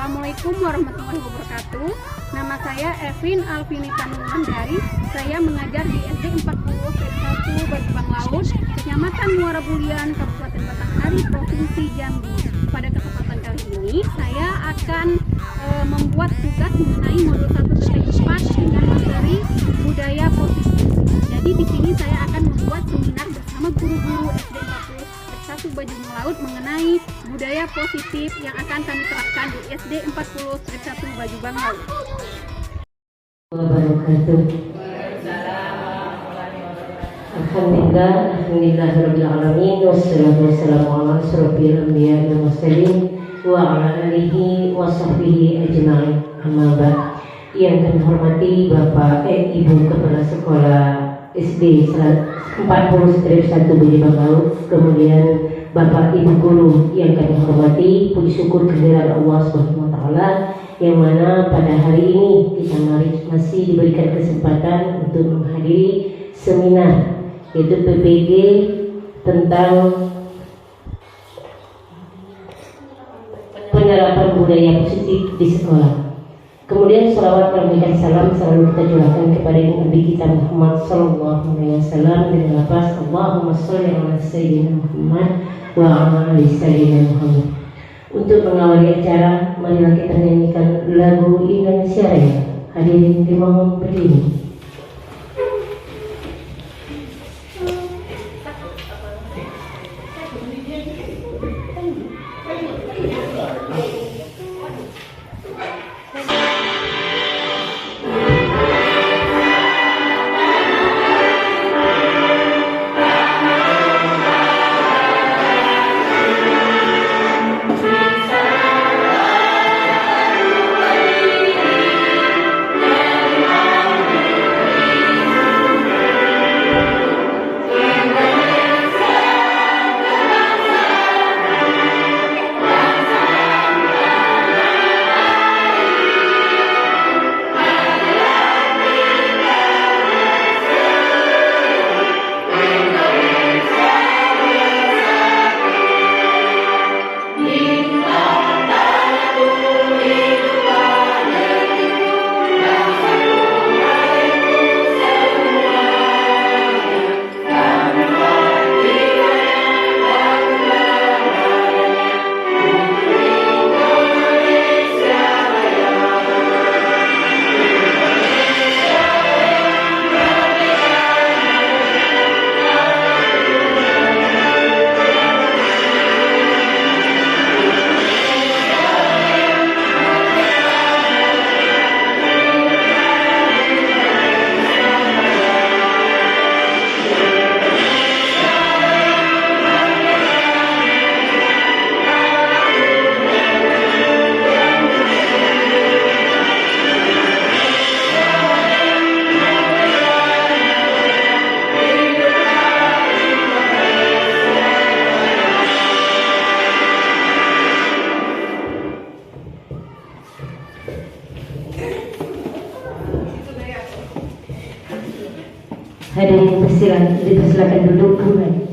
Assalamualaikum warahmatullahi wabarakatuh. Nama saya Evin Alvinita Nurwandari. Saya mengajar di SD 40 1 Bajubang Laut, Kecamatan Muara Bulian, Kabupaten Batanghari, Provinsi Jambi. Pada kesempatan kali ini saya akan membuat tugas mengenai modul 1/4 dengan materi budaya positif. Jadi di sini saya akan membuat seminar bersama guru-guru SD 40 1 Bajubang Laut mengenai budaya positif yang akan kami terapkan di SD 40 1 Bajubang Laut. Alhamdulillahirrabbilalamin. Wassalatu wassalamu ala asyrofil anbiya'i wal mursalin wa ala alihi wa sahbihi ajma'in. Amma ba'd. Yang kami hormati Bapak Ibu Kepala Sekolah SD 40 1 Bajubang Laut, kemudian Bapak Ibu Guru yang kami hormati, puji syukur kehadiran Allah Subhanahu wa taala yang mana pada hari ini kita masih diberikan kesempatan untuk menghadiri seminar yaitu PPG tentang penerapan budaya positif di sekolah. Kemudian salawat dan salam selalu kita curahkan kepada Nabi kita Muhammad sallallahu alaihi wasallam dengan lafaz Allahumma shalli ala sayyidina Muhammad wa ala ali sayyidina Muhammad. Untuk mengawali acara, marilah kita nyanyikan lagu Indonesia Raya. Hadirin dimohon berdiri. Hadirin dipersilakan duduk kembali.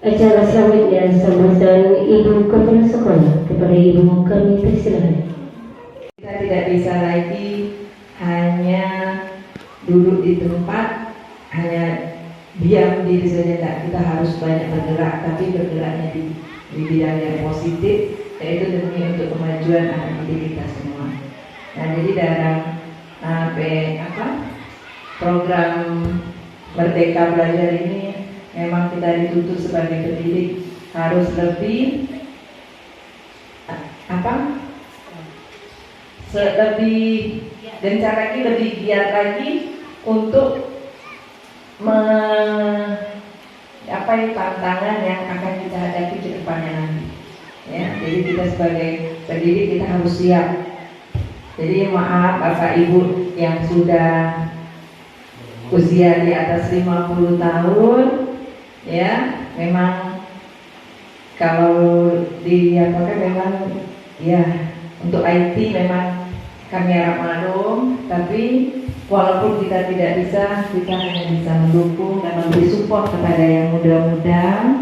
Acara selanjutnya sambutan Ibu Kepala Sekolah. Kepada Ibu kami persilakan. Kita tidak bisa lagi hanya duduk di tempat, hanya diam diri saja. Kita harus banyak bergerak, tapi bergeraknya di bidang yang positif, yaitu demi untuk kemajuan anak didik kita semua. Nah, jadi dalam program Merdeka Belajar ini memang kita dituntut sebagai pendidik harus lebih lebih gencar lagi, lebih giat lagi untuk tantangan yang akan kita hadapi ke depannya nanti. Ya, jadi kita sebagai pendidik kita harus siap. Jadi maaf Bapak Ibu yang sudah usia di atas 50 tahun, ya memang kalau diapakan memang ya untuk IT memang kami harap maklum, tapi walaupun kita tidak bisa, kita hanya bisa mendukung dan memberi support kepada yang muda-muda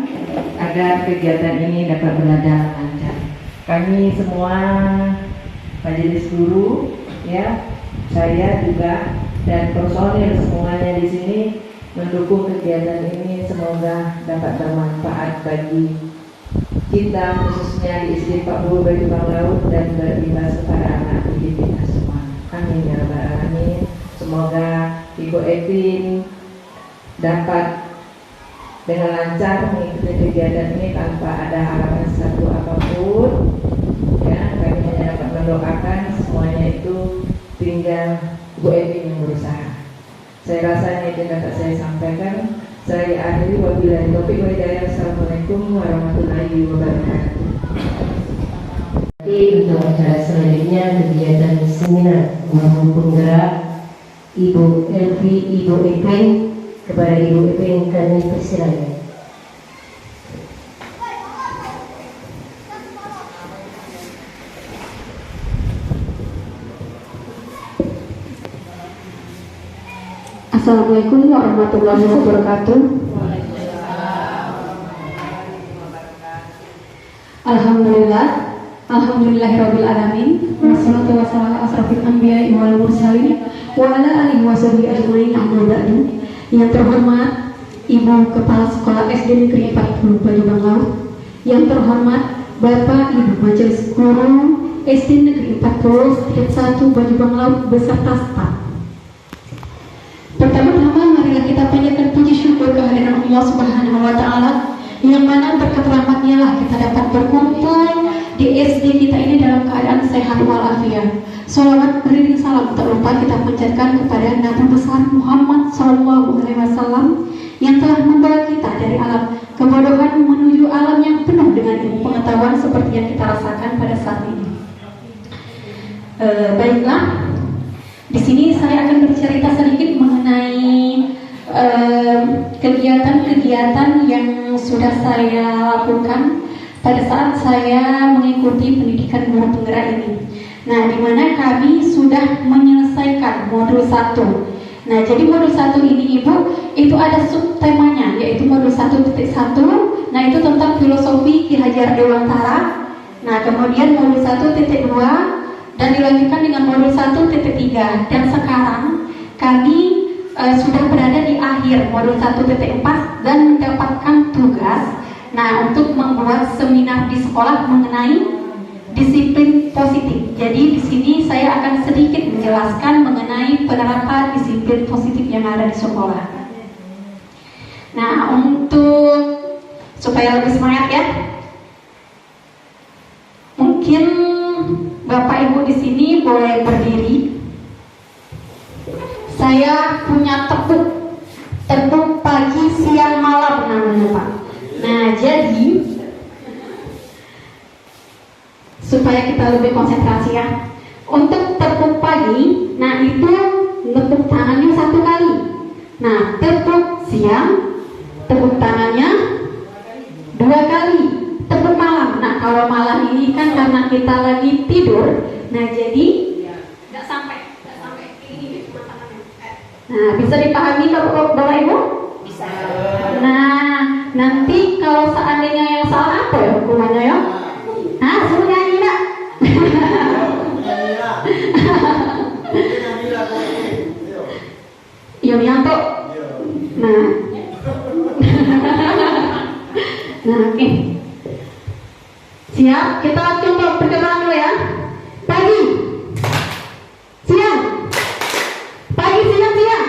agar kegiatan ini dapat berjalan lancar. Kami semua majelis guru, ya, saya juga dan personil semuanya di sini mendukung kegiatan ini, semoga dapat bermanfaat bagi kita, khususnya di SD 40 Bajubang Laut dan berimbas kepada anak didik kita semua. Amin ya rabbal alamin. Semoga Ibu Evin dapat dengan lancar mengikuti kegiatan ini tanpa ada halangan satu apapun. Ya, kami hanya dapat mendoakan semuanya itu, tinggal Bu Evin yang berusaha. Saya rasa ini yang dapat saya sampaikan. Saya akhiri, wabillahi taufiq wal hidayah. Assalamualaikum warahmatullahi wabarakatuh. Untuk acara selanjutnya kegiatan seminar maupun penggerak Ibu Elvi, Ibu Epeng. Kepada Ibu Epeng kami persilakan. Assalamualaikum warahmatullahi wabarakatuh. Alhamdulillahirabbil alamin. Wassalatu wassalamu ala asrofil anbiya'i wal mursalin wa ala alihi washabihi ajmain, amma ba'du. Yang terhormat Ibu Kepala Sekolah SD Negeri 40 Bajubang Laut, yang terhormat Bapak Ibu Majelis Guru SD Negeri 40 Tingkat 1 Bajubang Laut beserta staf. Pertama-tama marilah kita panjatkan puji syukur kehadiran Allah Subhanahu wa taala, yang mana berkat rahmatnya lah kita dapat berkumpul di SD kita ini dalam keadaan sehat walafiat. Salawat beriring salam tak lupa kita panjatkan kepada Nabi besar Muhammad SAW yang telah membawa kita dari alam kebodohan menuju alam yang penuh dengan ilmu pengetahuan seperti yang kita rasakan pada saat ini. Baiklah, di sini saya akan bercerita sedikit mengenai kegiatan-kegiatan yang sudah saya lakukan pada saat saya mengikuti pendidikan guru penggerak ini. Nah, di mana kami sudah menyelesaikan modul 1. Nah, jadi modul 1 ini Ibu, itu ada subtemanya, yaitu modul 1.1. Nah, itu tentang filosofi Ki Hajar Dewantara. Nah, kemudian modul 1.2 dan dilanjutkan dengan modul 1.3. Dan sekarang kami sudah berada di akhir modul 1.4 dan mendapatkan tugas, nah, untuk membuat seminar di sekolah mengenai disiplin positif. Jadi di sini saya akan sedikit menjelaskan mengenai penerapan disiplin positif yang ada di sekolah. Nah, untuk supaya lebih semangat ya, mungkin Bapak Ibu di sini boleh berdiri. Saya punya tepuk pagi, siang, malam namanya Pak. Nah, jadi supaya kita lebih konsentrasi ya. Untuk tepuk pagi, nah itu tepuk tangannya 1 kali. Nah, tepuk siang, tepuk tangannya 2 kali. Tepuk malam. Nah, kalau malam ini kan karena kita lagi tidur, nah jadi nggak sampai ini cuma tangannya. Nah, bisa dipahami Bapak Ibu? Bisa. Nah, nanti kalau seandainya yang salah apa ya hukumannya ya? Nah, suruh nyanyi enggak? Yonianto. Nah. Nah, oke. Siap, kita coba perkembangan dulu ya. Pagi. Siang. Pagi, siang, siang.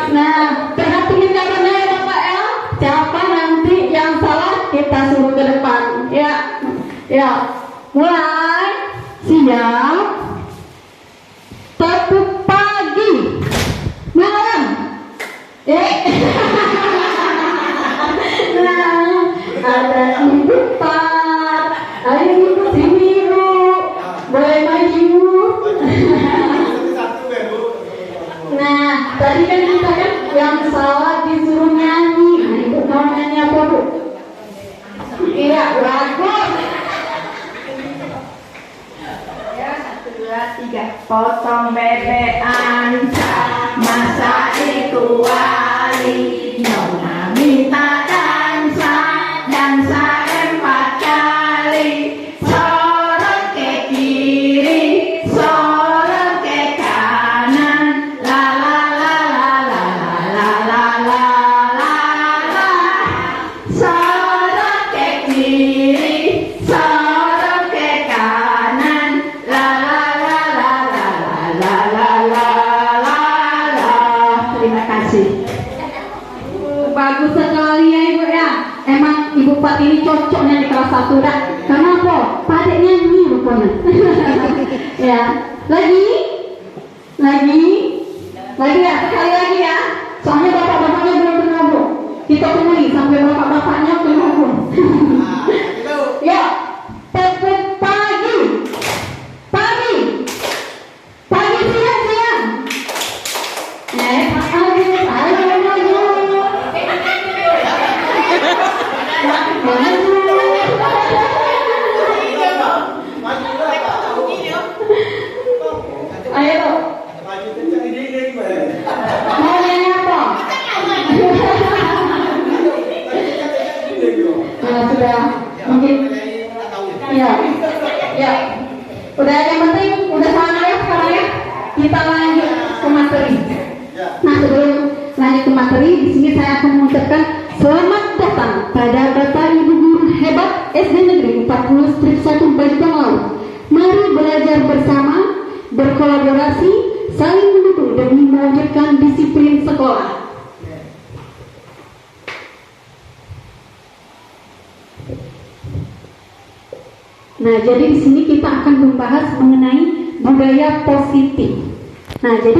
Nah, perhatikan gambarnya ya Bapak ya. Siapa nanti yang salah kita suruh ke depan. Ya, ya. Mulai. Siap. Tepuk pagi. Malam. Nah, ada ibu Pak. Ayo ibu sini Bu. Boleh maju. Nah, tadi kan kita kan yang salah disuruh nyanyi. Nah, ibu mau nyanyi apa Bu? Iya, bagus. Ya, 1, 2, 3. Potong bebekan. masa itu wali nona minta dansa empat kali, sorot ke kiri, sorot ke kanan, la la la la la la la la la, sorot ke kiri, sorot ke kanan, la la la la la la la la la. Terima kasih. Bagus sekali ya Ibu ya. Emang Ibu Pat ini cocoknya di kelas 1 dah. Kenapa? Padek nyanyi rupanya. Ya. Lagi ya, sekali lagi ya. Soalnya bapak-bapaknya belum bernobrol. Kita temui sampai bapak-bapaknya bernobrol. Ya. Tepuk pagi. Pagi siang. Ayo. Mau nyanyi apa? Nah, sudah mungkin ya. Udah yang penting udah sana ya sekarang ya. Kita lanjut ke materi. Nah, sebelum lanjut ke materi, di sini saya akan mengucapkan selamat datang pada Bapak Ibu guru hebat SD Negeri 40 Strip 1 Bajibang Laut. Mari belajar bersama, berkolaborasi, saling mendukung demi mewujudkan disiplin sekolah. Nah, jadi di sini kita akan membahas mengenai budaya positif. Nah, jadi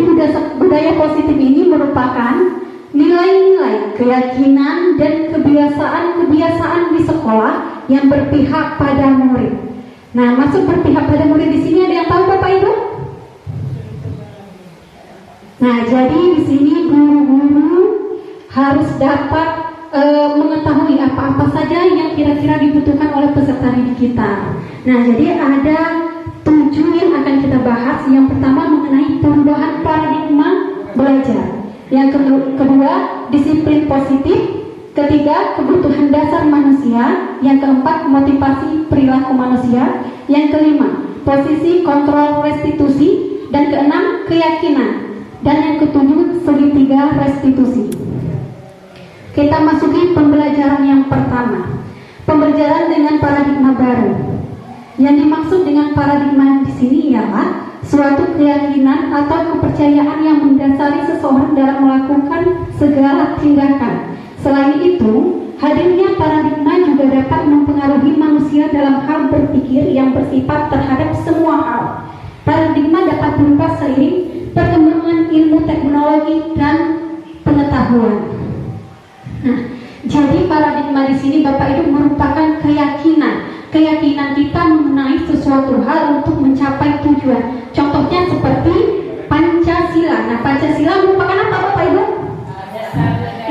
budaya positif ini merupakan nilai-nilai, keyakinan dan kebiasaan di sekolah yang berpihak pada murid. Nah, maksud berpihak pada murid di sini ada yang tahu Bapak Ibu? Nah, jadi di sini guru-guru harus dapat mengetahui apa-apa saja yang kira-kira dibutuhkan oleh peserta didik kita. Nah, jadi ada 7 yang akan kita bahas. Yang pertama mengenai perubahan paradigma belajar. Yang kedua, disiplin positif. Ketiga, kebutuhan dasar manusia. Yang keempat, motivasi perilaku manusia. Yang kelima, posisi kontrol restitusi. Dan keenam, keyakinan. Dan yang ketujuh, segitiga restitusi. Kita masuki pembelajaran yang pertama. Pembelajaran dengan paradigma baru. Yang dimaksud dengan paradigma di sini ialah suatu keyakinan atau kepercayaan yang mendasari seseorang dalam melakukan segala tindakan. Selain itu, hadirnya paradigma juga dapat mempengaruhi manusia dalam hal berpikir yang bersifat terhadap semua hal. Paradigma dapat berubah seiring perkembangan ilmu teknologi dan pengetahuan. Nah, jadi paradigma di sini Bapak Ibu merupakan keyakinan kita mengenai sesuatu hal untuk mencapai tujuan. Contohnya seperti Pancasila. Nah, Pancasila merupakan apa Bapak Ibu?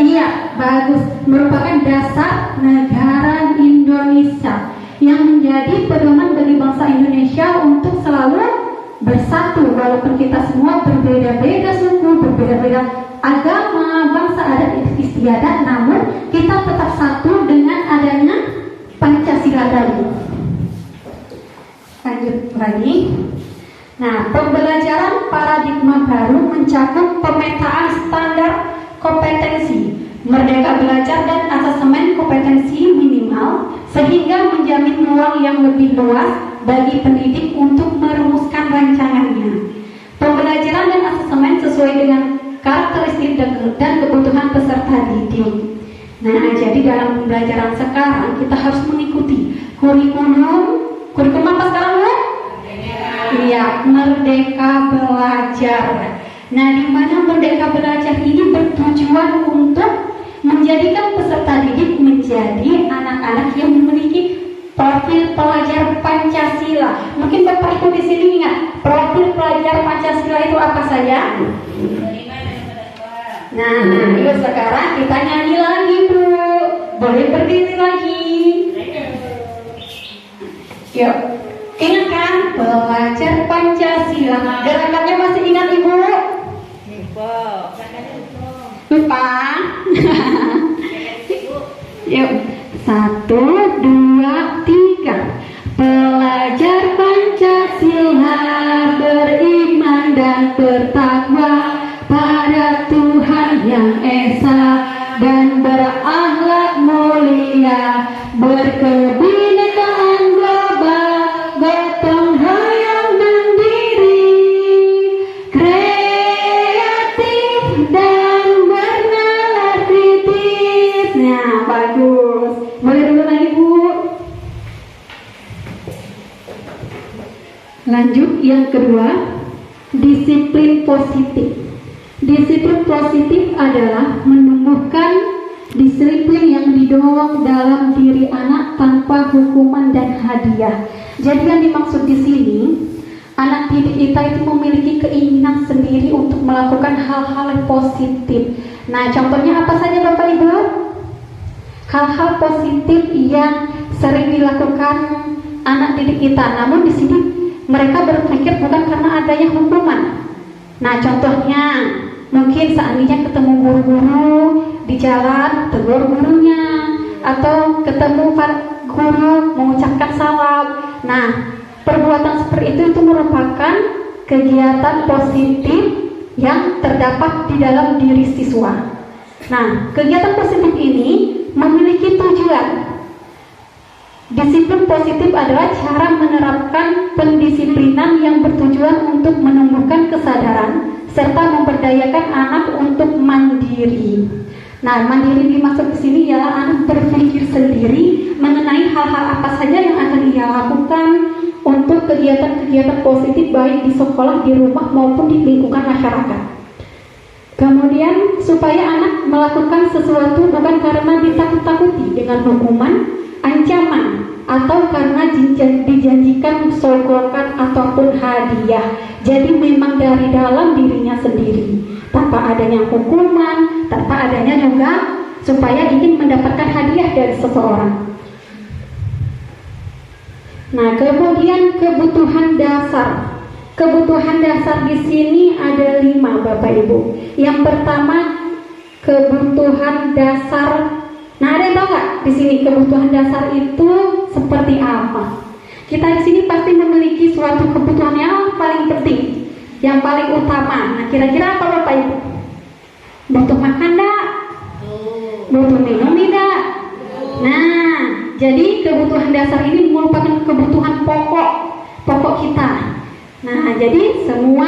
Iya, bagus. Merupakan dasar negara Indonesia yang menjadi pedoman bagi bangsa Indonesia untuk selalu bersatu walaupun kita semua berbeda-beda suku, berbeda-beda agama, bangsa, adat istiadat, namun kita tetap satu dengan adanya Pancasila tadi. Lanjut lagi. Nah, pembelajaran paradigma baru mencakup pemetaan standar kompetensi, merdeka belajar dan asesmen kompetensi minimal, sehingga menjamin ruang yang lebih luas bagi pendidik untuk merumuskan rancangannya. Pembelajaran dan asesmen sesuai dengan karakteristik dan kebutuhan peserta didik. Nah, jadi dalam pembelajaran sekarang kita harus mengikuti kurikulum apa sekarang Bu? Iya, Merdeka Belajar. Nah, di mana Merdeka Belajar ini bertujuan untuk menjadikan peserta didik menjadi anak-anak yang memiliki profil pelajar Pancasila. Mungkin Bapak Ibu di sini ingat profil pelajar Pancasila itu apa saja? Nah, yuk sekarang kita nyanyi lagi Bu. Boleh berdiri lagi. Yuk, ingat kan? Pelajar Pancasila. Gerakannya masih ingat Ibu? Lupa. Yuk, 1, 2, 3. Pelajar Pancasila, beriman dan bertakwa pada Tuhan yang Esa dan berakhlak mulia, berkebinekaan global, gotong royong mandiri, kreatif dan bernalar kritis. Nah, bagus. Boleh dulu lagi, Bu. Lanjut, yang kedua, disiplin positif. Disiplin positif adalah menumbuhkan disiplin yang didorong dalam diri anak tanpa hukuman dan hadiah. Jadi yang dimaksud di sini, anak didik kita itu memiliki keinginan sendiri untuk melakukan hal-hal yang positif. Nah, contohnya apa saja Bapak Ibu? Hal-hal positif yang sering dilakukan anak didik kita. Namun di sini mereka berpikir bukan karena adanya hukuman. Nah, contohnya mungkin seandainya ketemu guru-guru di jalan, tegur gurunya, atau ketemu guru mengucapkan salam. Nah, perbuatan seperti itu merupakan kegiatan positif yang terdapat di dalam diri siswa. Nah, kegiatan positif ini memiliki tujuan. Disiplin positif adalah cara menerapkan pendisiplinan yang bertujuan untuk menumbuhkan kesadaran serta memberdayakan anak untuk mandiri. Nah, mandiri dimaksud di sini ialah anak berpikir sendiri mengenai hal-hal apa saja yang akan ia lakukan untuk kegiatan-kegiatan positif baik di sekolah, di rumah maupun di lingkungan masyarakat. Kemudian supaya anak melakukan sesuatu bukan karena ditakut-takuti dengan hukuman, ancaman, atau karena dijanjikan sogokan ataupun hadiah. Jadi memang dari dalam dirinya sendiri, tanpa adanya hukuman, tanpa adanya juga supaya ingin mendapatkan hadiah dari seseorang. Nah, kemudian kebutuhan dasar. Kebutuhan dasar di sini ada 5 Bapak Ibu. Yang pertama, kebutuhan dasar. Nah, ada yang tahu nggak di sini kebutuhan dasar itu seperti apa? Kita di sini pasti memiliki suatu kebutuhan yang paling penting, yang paling utama. Nah, kira-kira apa Bapak Ibu? Butuh makan enggak? Butuh minum tidak? Nah, jadi kebutuhan dasar ini merupakan kebutuhan pokok kita. Nah, jadi semua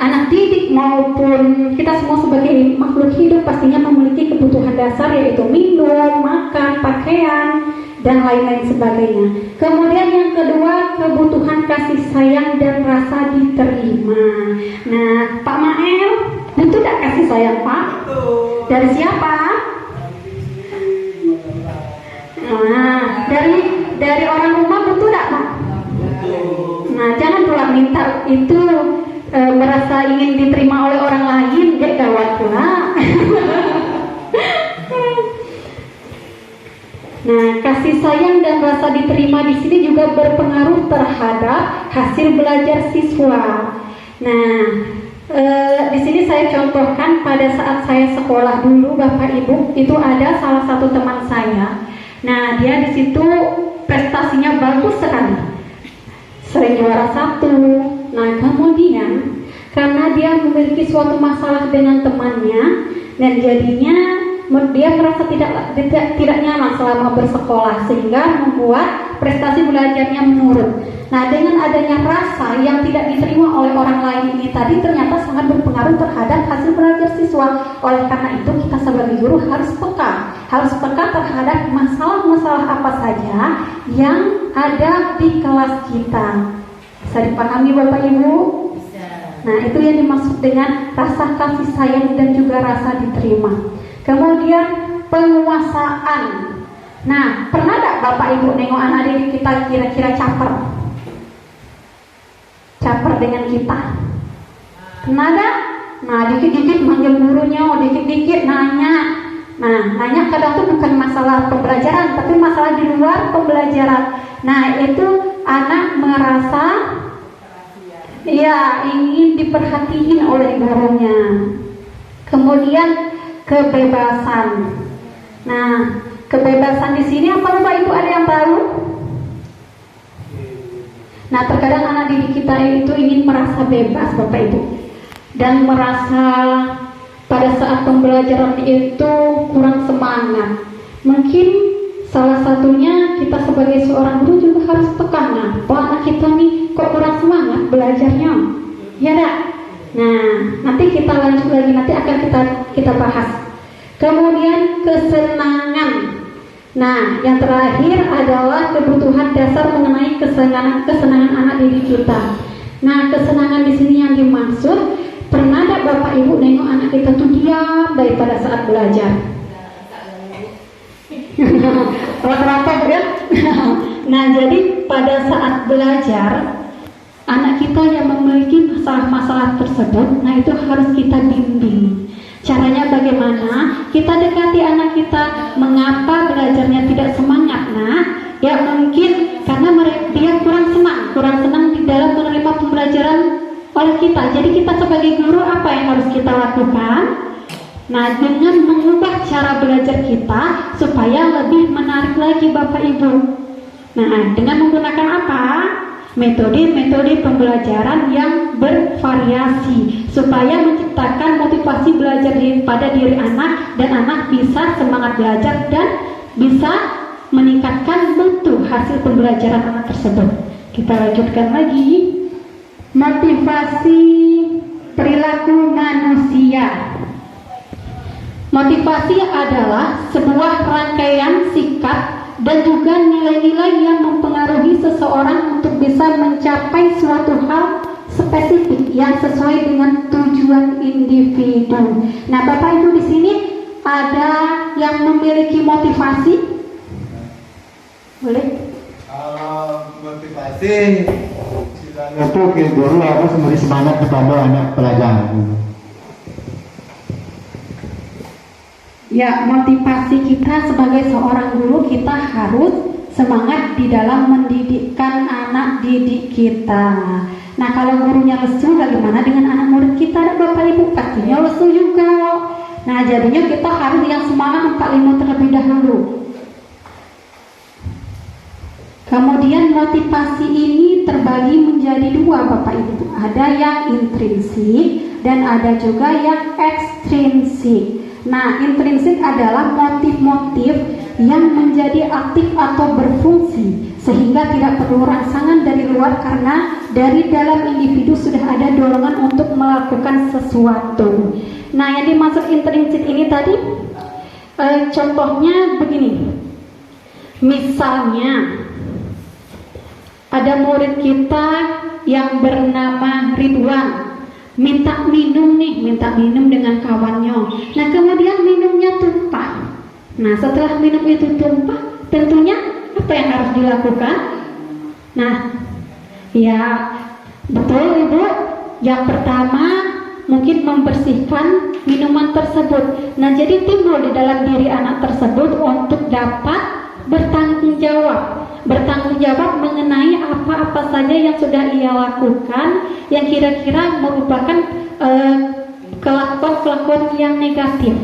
anak didik maupun kita semua sebagai makhluk hidup pastinya memiliki kebutuhan dasar, yaitu minum, makan, pakaian, dan lain-lain sebagainya. Kemudian yang kedua, kebutuhan kasih sayang dan rasa diterima. Nah, Pak Mael, butuh tidak kasih sayang Pak? Dari siapa? Nah, dari orang rumah butuh tidak Pak? Nah, jangan pula minta itu merasa ingin diterima oleh orang lain, ya gawat pula. Nah, kasih sayang dan rasa diterima di sini juga berpengaruh terhadap hasil belajar siswa. Nah, di sini saya contohkan pada saat saya sekolah dulu, Bapak Ibu, itu ada salah satu teman saya. Nah, dia di situ prestasinya bagus sekali, sering juara 1. Nah, kemudian karena dia memiliki suatu masalah dengan temannya, dan jadinya dia merasa tidak nyaman selama bersekolah, sehingga membuat prestasi belajarnya menurun. Nah, dengan adanya rasa yang tidak diterima oleh orang lain ini tadi ternyata sangat berpengaruh terhadap hasil belajar siswa. Oleh karena itu kita sebagai guru harus peka terhadap masalah-masalah apa saja yang ada di kelas kita. Bisa dipahami Bapak Ibu? Bisa. Nah, itu yang dimaksud dengan rasa kasih sayang dan juga rasa diterima. Kemudian penguasaan. Nah, pernah tak Bapak Ibu nengok anak didik kita kira-kira caper dengan kita? Pernah tak? Nah, dikit-dikit manggil gurunya, dikit-dikit nanya. Nah, nanya kadang tuh bukan masalah pembelajaran, tapi masalah di luar pembelajaran. Nah, itu anak merasa ya ingin diperhatiin oleh gurunya. Kemudian kebebasan. Nah, kebebasan di sini apa Bapak Ibu ada yang tahu? Nah, terkadang anak didik kita itu ingin merasa bebas Bapak Ibu, dan merasa pada saat pembelajaran itu kurang semangat. Mungkin salah satunya kita sebagai seorang guru juga harus tekan, bahwa anak kita nih kok kurang semangat belajarnya, ya enggak? Nah, nanti kita lanjut lagi, nanti akan kita bahas. Kemudian kesenangan. Nah, yang terakhir adalah kebutuhan dasar mengenai kesenangan anak didik kita. Nah, kesenangan di sini yang dimaksud, pernah ada Bapak Ibu nengok anak kita tuh diam daripada saat belajar? Rata-rata kan? Nah, jadi pada saat belajar, anak kita yang memiliki masalah-masalah tersebut, nah itu harus kita bimbing. Caranya bagaimana? Kita dekati anak kita, mengapa belajarnya tidak semangat? Nah, ya mungkin karena dia kurang senang di dalam menerima pembelajaran oleh kita. Jadi kita sebagai guru apa yang harus kita lakukan? Nah, dengan mengubah cara belajar kita supaya lebih menarik lagi Bapak Ibu. Nah, dengan menggunakan apa? Metode-metode pembelajaran yang bervariasi supaya menciptakan motivasi belajar pada diri anak, dan anak bisa semangat belajar dan bisa meningkatkan mutu hasil pembelajaran anak tersebut. Kita lanjutkan lagi. Motivasi perilaku manusia. Motivasi adalah sebuah rangkaian sikap dan juga nilai-nilai yang mempengaruhi seseorang untuk bisa mencapai suatu hal spesifik yang sesuai dengan tujuan individu. Nah, Bapak Ibu di sini ada yang memiliki motivasi? Boleh? Motivasi itu guru harus memberi semangat kepada anak pelajar. Ya, motivasi kita sebagai seorang guru, kita harus semangat di dalam mendidikkan anak didik kita. Nah, kalau gurunya lesu, bagaimana dengan anak murid kita? Bapak Ibu pastinya lesu juga. Nah, jadinya kita harus yang semangat 45 terlebih dahulu. Kemudian motivasi ini terbagi menjadi dua Bapak Ibu. Ada yang intrinsik dan ada juga yang ekstrinsik. Nah, intrinsik adalah motif-motif yang menjadi aktif atau berfungsi sehingga tidak perlu rangsangan dari luar, karena dari dalam individu sudah ada dorongan untuk melakukan sesuatu. Nah, yang dimaksud intrinsik ini tadi contohnya begini. Misalnya ada murid kita yang bernama Ridwan, minta minum dengan kawannya. Nah, kemudian minumnya tumpah. Nah, setelah minum itu tumpah, tentunya apa yang harus dilakukan? Nah, ya betul Ibu. Yang pertama mungkin membersihkan minuman tersebut. Nah, jadi timbul di dalam diri anak tersebut untuk dapat bertanggung jawab mengenai apa-apa saja yang sudah ia lakukan yang kira-kira merupakan kelakuan-kelakuan yang negatif.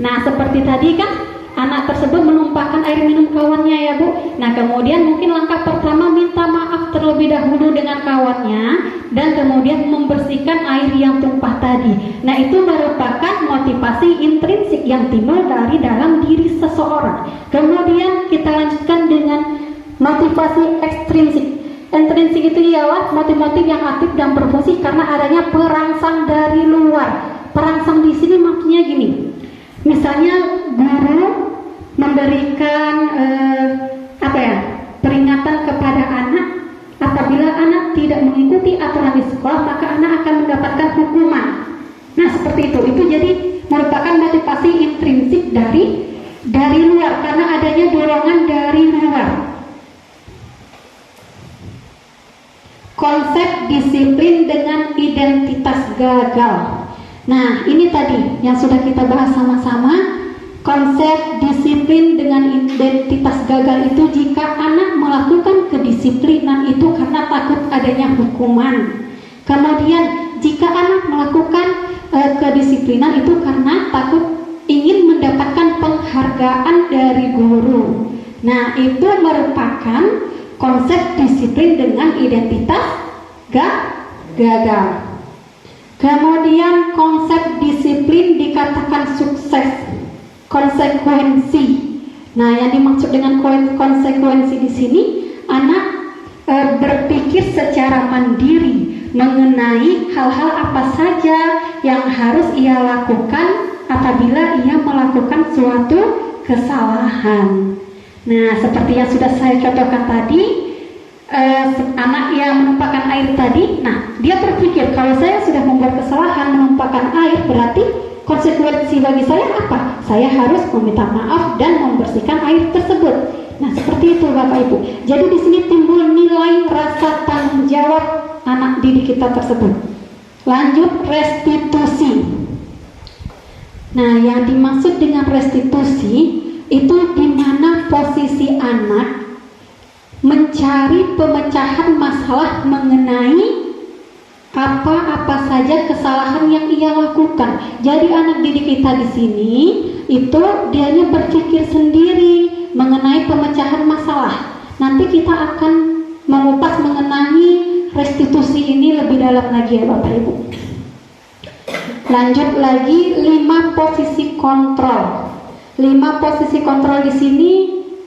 Nah, seperti tadi kan anak tersebut menumpahkan air minum kawannya ya Bu. Nah, kemudian mungkin langkah pertama minta maaf terlebih dahulu dengan kawannya, dan kemudian membersihkan air yang tumpah tadi. Nah, itu merupakan motivasi intrinsik yang timbul dari dalam diri seseorang. Kemudian kita lanjutkan dengan motivasi ekstrinsik. Intrinsik itu ialah motif-motif yang aktif dan berfungsi karena adanya perangsang dari luar. Perangsang di sini maksudnya gini. Misalnya guru memberikan peringatan kepada anak, apabila anak tidak mengikuti aturan di sekolah, maka anak akan mendapatkan hukuman. Nah, seperti itu. Itu jadi merupakan motivasi intrinsik dari luar, karena adanya dorongan dari luar. Konsep disiplin dengan identitas gagal. Nah, ini tadi yang sudah kita bahas sama-sama. Konsep disiplin dengan identitas gagal itu jika anak melakukan kedisiplinan itu karena takut adanya hukuman. Kemudian jika anak melakukan kedisiplinan itu karena takut ingin mendapatkan penghargaan dari guru. Nah, itu merupakan konsep disiplin dengan identitas gagal. Kemudian konsep disiplin dikatakan sukses, konsekuensi. Nah, yang dimaksud dengan konsekuensi di sini, anak berpikir secara mandiri mengenai hal-hal apa saja yang harus ia lakukan apabila ia melakukan suatu kesalahan. Nah, seperti yang sudah saya contohkan tadi, anak yang menumpahkan air tadi, nah dia berpikir kalau saya sudah membuat kesalahan menumpahkan air, berarti konsekuensi bagi saya apa? Saya harus meminta maaf dan membersihkan air tersebut. Nah, seperti itu Bapak Ibu. Jadi di sini timbul nilai rasa tanggung jawab anak didik kita tersebut. Lanjut, restitusi. Nah, yang dimaksud dengan restitusi itu di mana posisi anak mencari pemecahan masalah mengenai apa-apa saja kesalahan yang ia lakukan. Jadi anak didik kita di sini itu dianya berpikir sendiri mengenai pemecahan masalah. Nanti kita akan mengupas mengenai restitusi ini lebih dalam lagi ya Bapak Ibu. Lanjut lagi, 5 posisi kontrol. 5 posisi kontrol di sini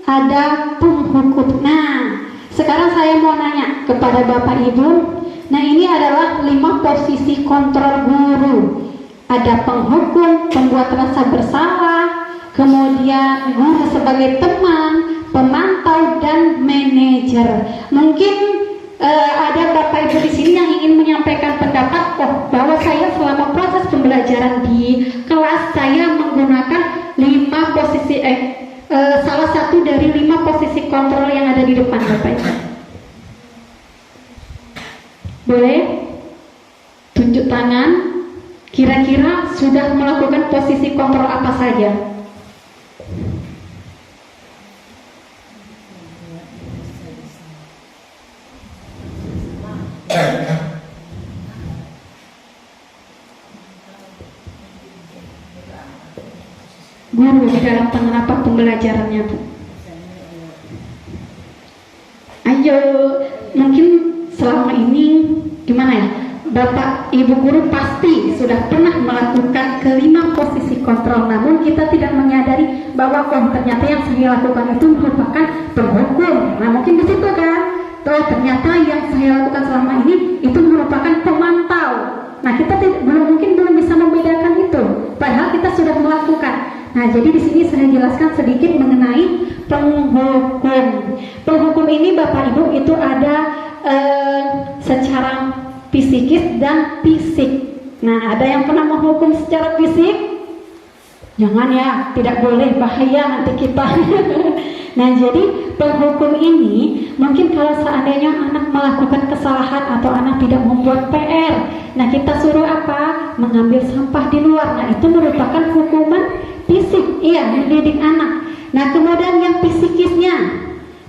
ada penghukum. Nah, sekarang saya mau nanya kepada Bapak Ibu. Nah, ini adalah 5 posisi kontrol guru. Ada penghukum, pembuat rasa bersalah, kemudian guru sebagai teman, pemantau, dan manajer. Mungkin ada Bapak Ibu di sini yang ingin menyampaikan pendapat bahwa saya selama proses pembelajaran di kelas saya menggunakan 5 posisi salah satu dari 5 posisi kontrol yang ada di depan Bapak Ibu. Boleh tunjuk tangan, kira-kira sudah melakukan posisi kontrol apa saja? Guru di dalam penerapan pembelajarannya, Bu. Ayo, mungkin selama ini gimana ya? Bapak Ibu guru pasti sudah pernah melakukan kelima posisi kontrol, namun kita tidak menyadari bahwa ternyata yang saya lakukan itu merupakan penghukum. Nah, mungkin di situ kan, ternyata yang saya lakukan selama ini itu merupakan pemantau. Nah, kita belum bisa membedakan itu, padahal kita sudah melakukan. Nah, jadi di sini saya jelaskan sedikit mengenai penghukum. Penghukum ini Bapak Ibu itu ada secara psikis dan fisik. Nah, ada yang pernah menghukum secara fisik? Jangan ya, tidak boleh, bahaya nanti kita. Nah, jadi penghukum ini mungkin kalau seandainya anak melakukan kesalahan atau anak tidak membuat PR, nah kita suruh apa? Mengambil sampah di luar. Nah, itu merupakan hukuman fisik, iya, mendidik anak. Nah, kemudian yang psikisnya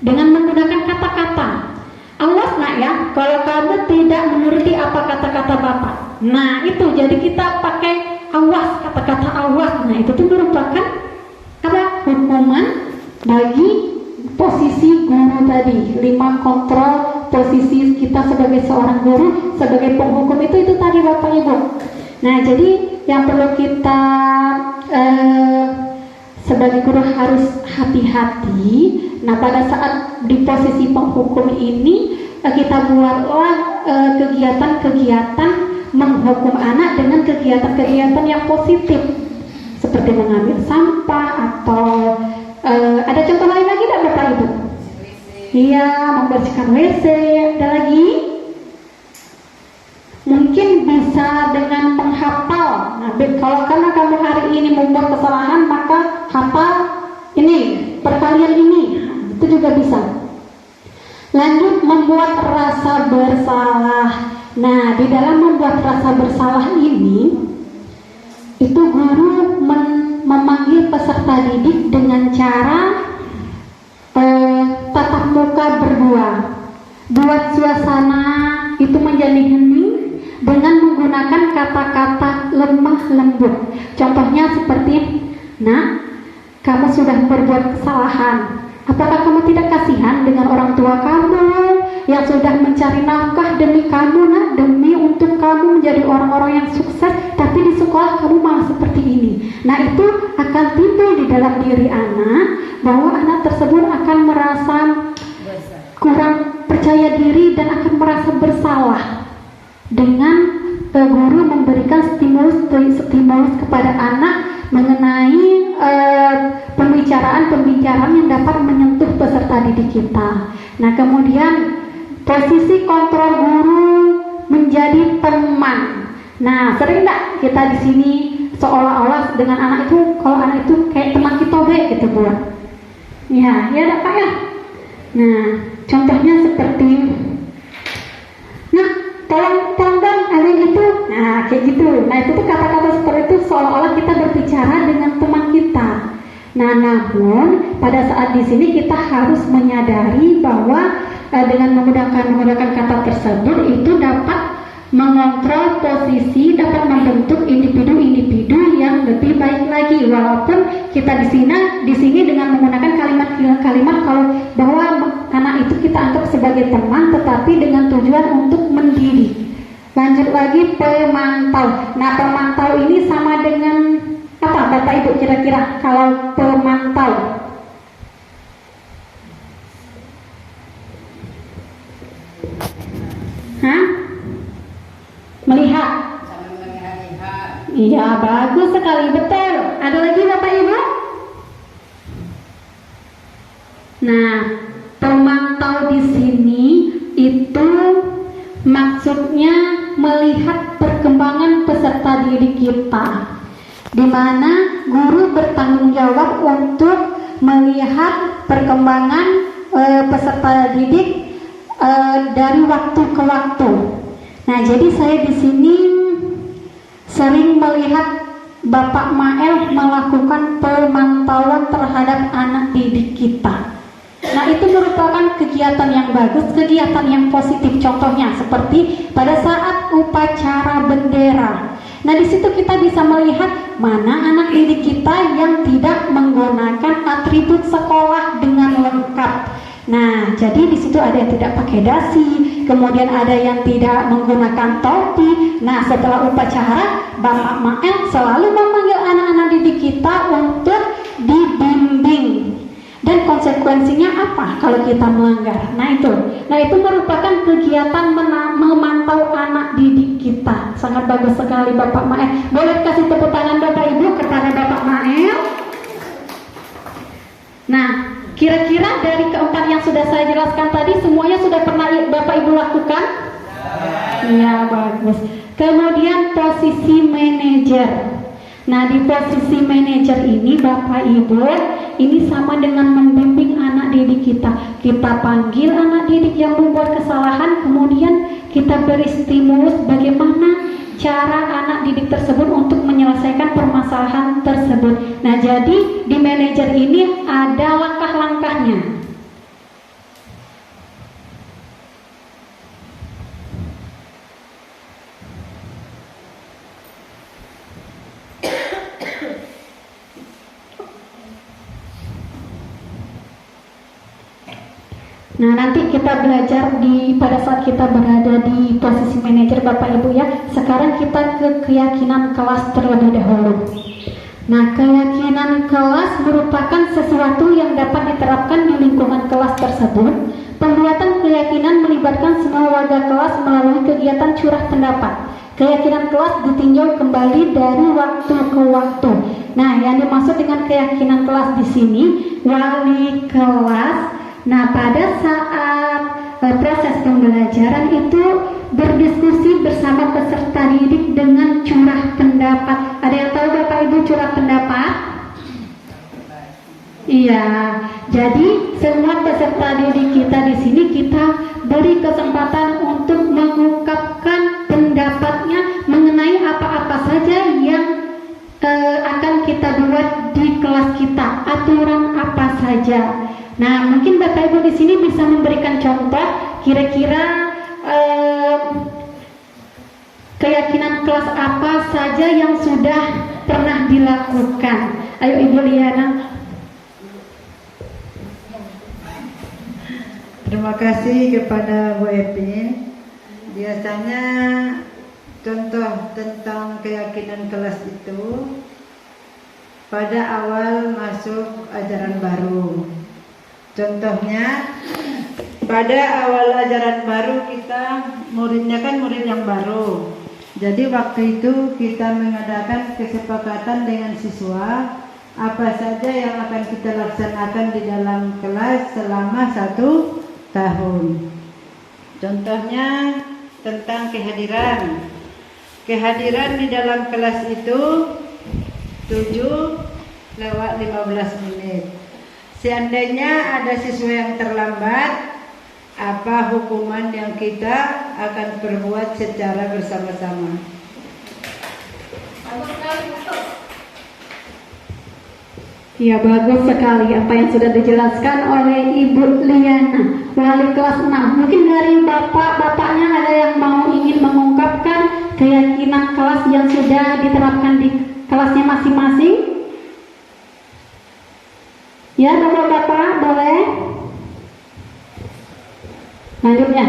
dengan menggunakan kata-kata. Awas nak ya, kalau kamu tidak menuruti apa kata-kata Bapak. Nah, itu jadi kita pakai awas, kata-kata awas. Nah, itu tuh merupakan apa? Hukuman bagi posisi guru tadi. 5 kontrol posisi kita sebagai seorang guru, sebagai penghukum itu tadi Bapak Ibu. Nah, jadi yang perlu kita sebagai guru harus hati-hati. Nah, pada saat di posisi penghukum ini kita buatlah kegiatan-kegiatan menghukum anak dengan kegiatan-kegiatan yang positif, seperti mengambil sampah atau ada contoh lain lagi tidak Bapak Ibu? Iya, membersihkan WC. Ada lagi? Mungkin bisa dengan menghafal. Nah, kalau karena kamu hari ini membuat kesalahan, maka hafal ini perkalian ini. Nah, itu juga bisa. Lanjut, membuat rasa bersalah. Nah, di dalam membuat rasa bersalah ini, itu guru memanggil peserta didik dengan cara tatap muka berdua, buat suasana itu menjadi hening dengan menggunakan kata-kata lemah lembut. Contohnya seperti, nak, kamu sudah berbuat kesalahan. Apakah kamu tidak kasihan dengan orang tua kamu yang sudah mencari nafkah demi kamu, nak, demi untuk kamu menjadi orang-orang yang sukses, tapi di sekolah kamu malah seperti ini. Nah, itu akan timbul di dalam diri anak, bahwa anak tersebut akan merasa kurang percaya diri dan akan merasa bersalah dengan guru memberikan stimulus kepada anak mengenai pembicaraan yang dapat menyentuh peserta didik kita. Nah, kemudian posisi kontrol guru menjadi teman. Nah, sering nggak kita di sini seolah-olah dengan anak itu, kalau anak itu kayak teman kita gitu, Bu? Ya ada Pak ya. Nah, contohnya seperti, nah, tolong dong Alin itu, nah kayak gitu. Nah, itu tuh kata-kata seperti itu seolah-olah kita berbicara dengan teman kita. Nah, namun pada saat di sini kita harus menyadari bahwa dengan menggunakan kata tersebut itu dapat mengontrol posisi, dapat membentuk individu-individu yang lebih baik lagi. Walaupun kita di sini dengan menggunakan kalimat-kalimat kalau bahwa anak itu kita anggap sebagai teman, tetapi dengan tujuan untuk mendidik. Lanjut lagi, pemantau. Nah, pemantau ini sama dengan apa, Bapak Ibu, kira-kira kalau pemantau? Melihat. Iya, bagus sekali, betul. Ada lagi Bapak Ibu? Nah, pemantau di sini itu maksudnya melihat perkembangan peserta didik kita, di mana guru bertanggung jawab untuk melihat perkembangan peserta didik dari waktu ke waktu. Nah, jadi saya di sini sering melihat Bapak Mael melakukan pemantauan terhadap anak didik kita. Nah, itu merupakan kegiatan yang bagus, kegiatan yang positif. Contohnya seperti pada saat upacara bendera. Nah, di situ kita bisa melihat mana anak didik kita yang tidak menggunakan atribut sekolah dengan lengkap. Nah, jadi di situ ada yang tidak pakai dasi, kemudian ada yang tidak menggunakan topi. Nah, setelah upacara, Bapak Mael selalu memanggil anak-anak didik kita untuk dibimbing. Dan konsekuensinya apa kalau kita melanggar? Nah, itu merupakan kegiatan memantau anak didik kita. Sangat bagus sekali Bapak Mael. Boleh kasih tepuk tangan Bapak Ibu kepada Bapak Mael. Nah, kira-kira dari keempat yang sudah saya jelaskan tadi, semuanya sudah pernah Bapak Ibu lakukan? Iya, bagus. Kemudian posisi manajer. Nah, di posisi manajer ini Bapak Ibu, ini sama dengan membimbing anak didik kita. Kita panggil anak didik yang membuat kesalahan, kemudian kita beri stimulus bagaimana cara anak didik tersebut untuk menyelesaikan permasalahan tersebut. Nah, jadi di manajer ini ada langkah-langkahnya. Nah, nanti kita belajar pada saat kita berada di posisi manajer Bapak Ibu ya. Sekarang kita ke keyakinan kelas terlebih dahulu. Nah, keyakinan kelas merupakan sesuatu yang dapat diterapkan di lingkungan kelas tersebut. Pembuatan keyakinan melibatkan semua warga kelas melalui kegiatan curah pendapat. Keyakinan kelas ditinjau kembali dari waktu ke waktu. Nah, yang dimaksud dengan keyakinan kelas di sini, wali kelas. Nah, pada saat proses pembelajaran itu berdiskusi bersama peserta didik dengan curah pendapat. Ada yang tahu Bapak Ibu curah pendapat? Iya, jadi semua peserta didik kita di sini kita beri kesempatan untuk mengungkapkan pendapatnya mengenai apa-apa saja yang akan kita buat di kelas kita, aturan apa saja. Nah, mungkin Bapak Ibu di sini bisa memberikan contoh kira-kira keyakinan keyakinan kelas apa saja yang sudah pernah dilakukan? Ayo Ibu Liana. Terima kasih kepada Bu Epin. Biasanya contoh tentang keyakinan kelas itu pada awal masuk ajaran baru. Contohnya pada awal ajaran baru kita muridnya kan murid yang baru. Jadi waktu itu kita mengadakan kesepakatan dengan siswa apa saja yang akan kita laksanakan di dalam kelas selama 1 tahun. Contohnya tentang kehadiran. Kehadiran di dalam kelas itu 7:15 menit. Seandainya ada siswa yang terlambat, apa hukuman yang kita akan perbuat secara bersama-sama? Ya, bagus sekali apa yang sudah dijelaskan oleh Ibu Liana, wali kelas 6. Mungkin dari bapak-bapaknya ada yang ingin mengungkapkan keyakinan kelas yang sudah diterapkan di kelasnya masing-masing? Ya, bapak-bapak boleh? Lanjutnya.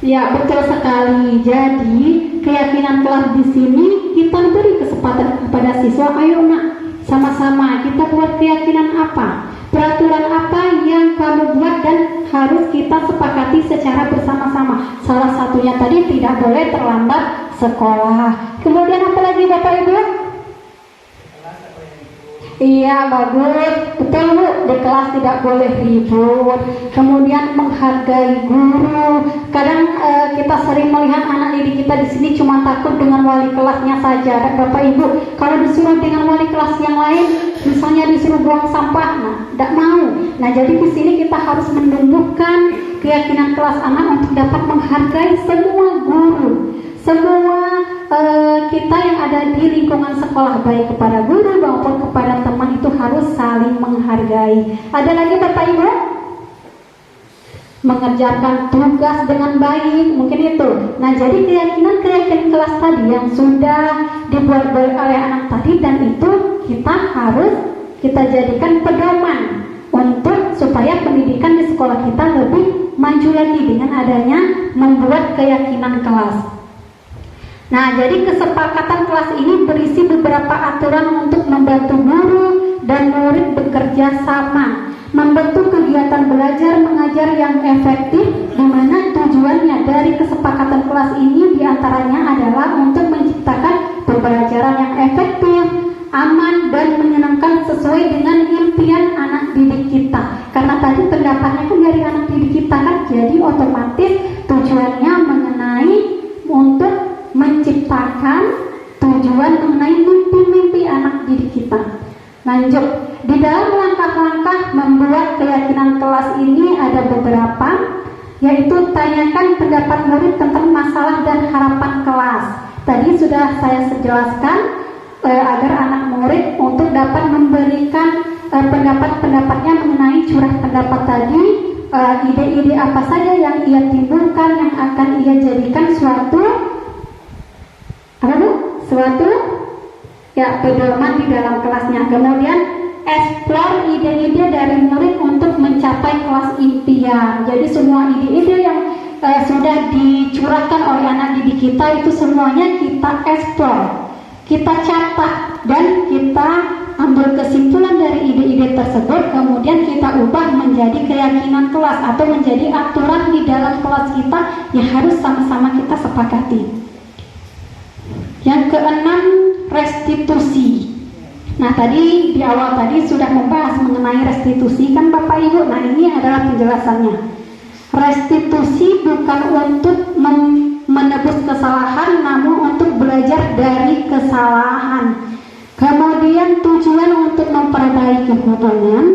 Ya, betul sekali. Jadi, keyakinan kelas di sini kita beri kesempatan kepada siswa, ayo nak, sama-sama kita buat keyakinan apa, peraturan apa yang kamu buat dan harus kita sepakati secara bersama-sama. Salah satunya tadi tidak boleh terlambat sekolah. Kemudian apa lagi Bapak Ibu? Iya, bagus, betul Bu, di kelas tidak boleh ribut. Kemudian menghargai guru. Kadang kita sering melihat anak didik kita di sini cuma takut dengan wali kelasnya saja. Dan Bapak Ibu, kalau disuruh dengan wali kelas yang lain, misalnya disuruh buang sampah, nah, tidak mau. Nah, jadi di sini kita harus menumbuhkan keyakinan kelas anak untuk dapat menghargai semua guru, semua kita yang ada di lingkungan sekolah, baik kepada guru maupun kepada teman, itu harus saling menghargai. Ada lagi Bapak Ibu? Mengerjakan tugas dengan baik, mungkin itu. Nah, jadi keyakinan kelas tadi yang sudah dibuat oleh anak tadi, dan itu kita jadikan pedoman untuk supaya pendidikan di sekolah kita lebih maju lagi dengan adanya membuat keyakinan kelas. Nah, jadi kesepakatan kelas ini berisi beberapa aturan untuk membantu guru dan murid bekerja sama, membentuk kegiatan belajar mengajar yang efektif, di mana tujuannya dari kesepakatan kelas ini diantaranya adalah untuk menciptakan pembelajaran yang efektif, aman, dan menyenangkan sesuai dengan impian anak didik kita. Karena tadi pendapatnya kan dari anak didik kita kan, jadi otomatis tujuannya mengenai untuk menciptakan tujuan mengenai mimpi-mimpi anak didik kita. Lanjut, di dalam langkah-langkah membuat keyakinan kelas ini ada beberapa, yaitu tanyakan pendapat murid tentang masalah dan harapan kelas. Tadi sudah saya jelaskan agar anak murid untuk dapat memberikan pendapat-pendapatnya mengenai curah pendapat tadi, ide-ide apa saja yang ia timbulkan yang akan ia jadikan suatu pedoman di dalam kelasnya. Kemudian explore ide-ide dari murid untuk mencapai kelas impian. Jadi semua ide-ide yang sudah dicurahkan oleh anak didik kita itu semuanya kita explore, kita catat, dan kita ambil kesimpulan dari ide-ide tersebut, kemudian kita ubah menjadi keyakinan kelas atau menjadi aturan di dalam kelas kita yang harus sama-sama kita sepakati. Yang keenam, restitusi. Nah, tadi di awal tadi sudah membahas mengenai restitusi kan Bapak Ibu. Nah, ini adalah penjelasannya. Restitusi bukan untuk menebus kesalahan, namun untuk belajar dari kesalahan. Kemudian tujuan untuk memperbaiki hubungan,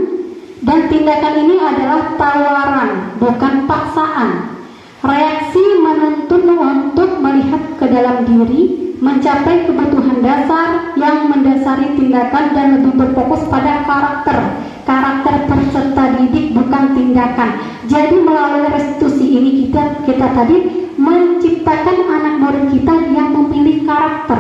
dan tindakan ini adalah tawaran, bukan paksaan. Reaksi menuntun untuk melihat ke dalam diri, mencapai kebutuhan dasar yang mendasari tindakan, dan lebih berfokus pada karakter peserta didik, bukan tindakan. Jadi melalui restitusi ini kita tadi menciptakan menciptakan anak murid kita yang memiliki karakter.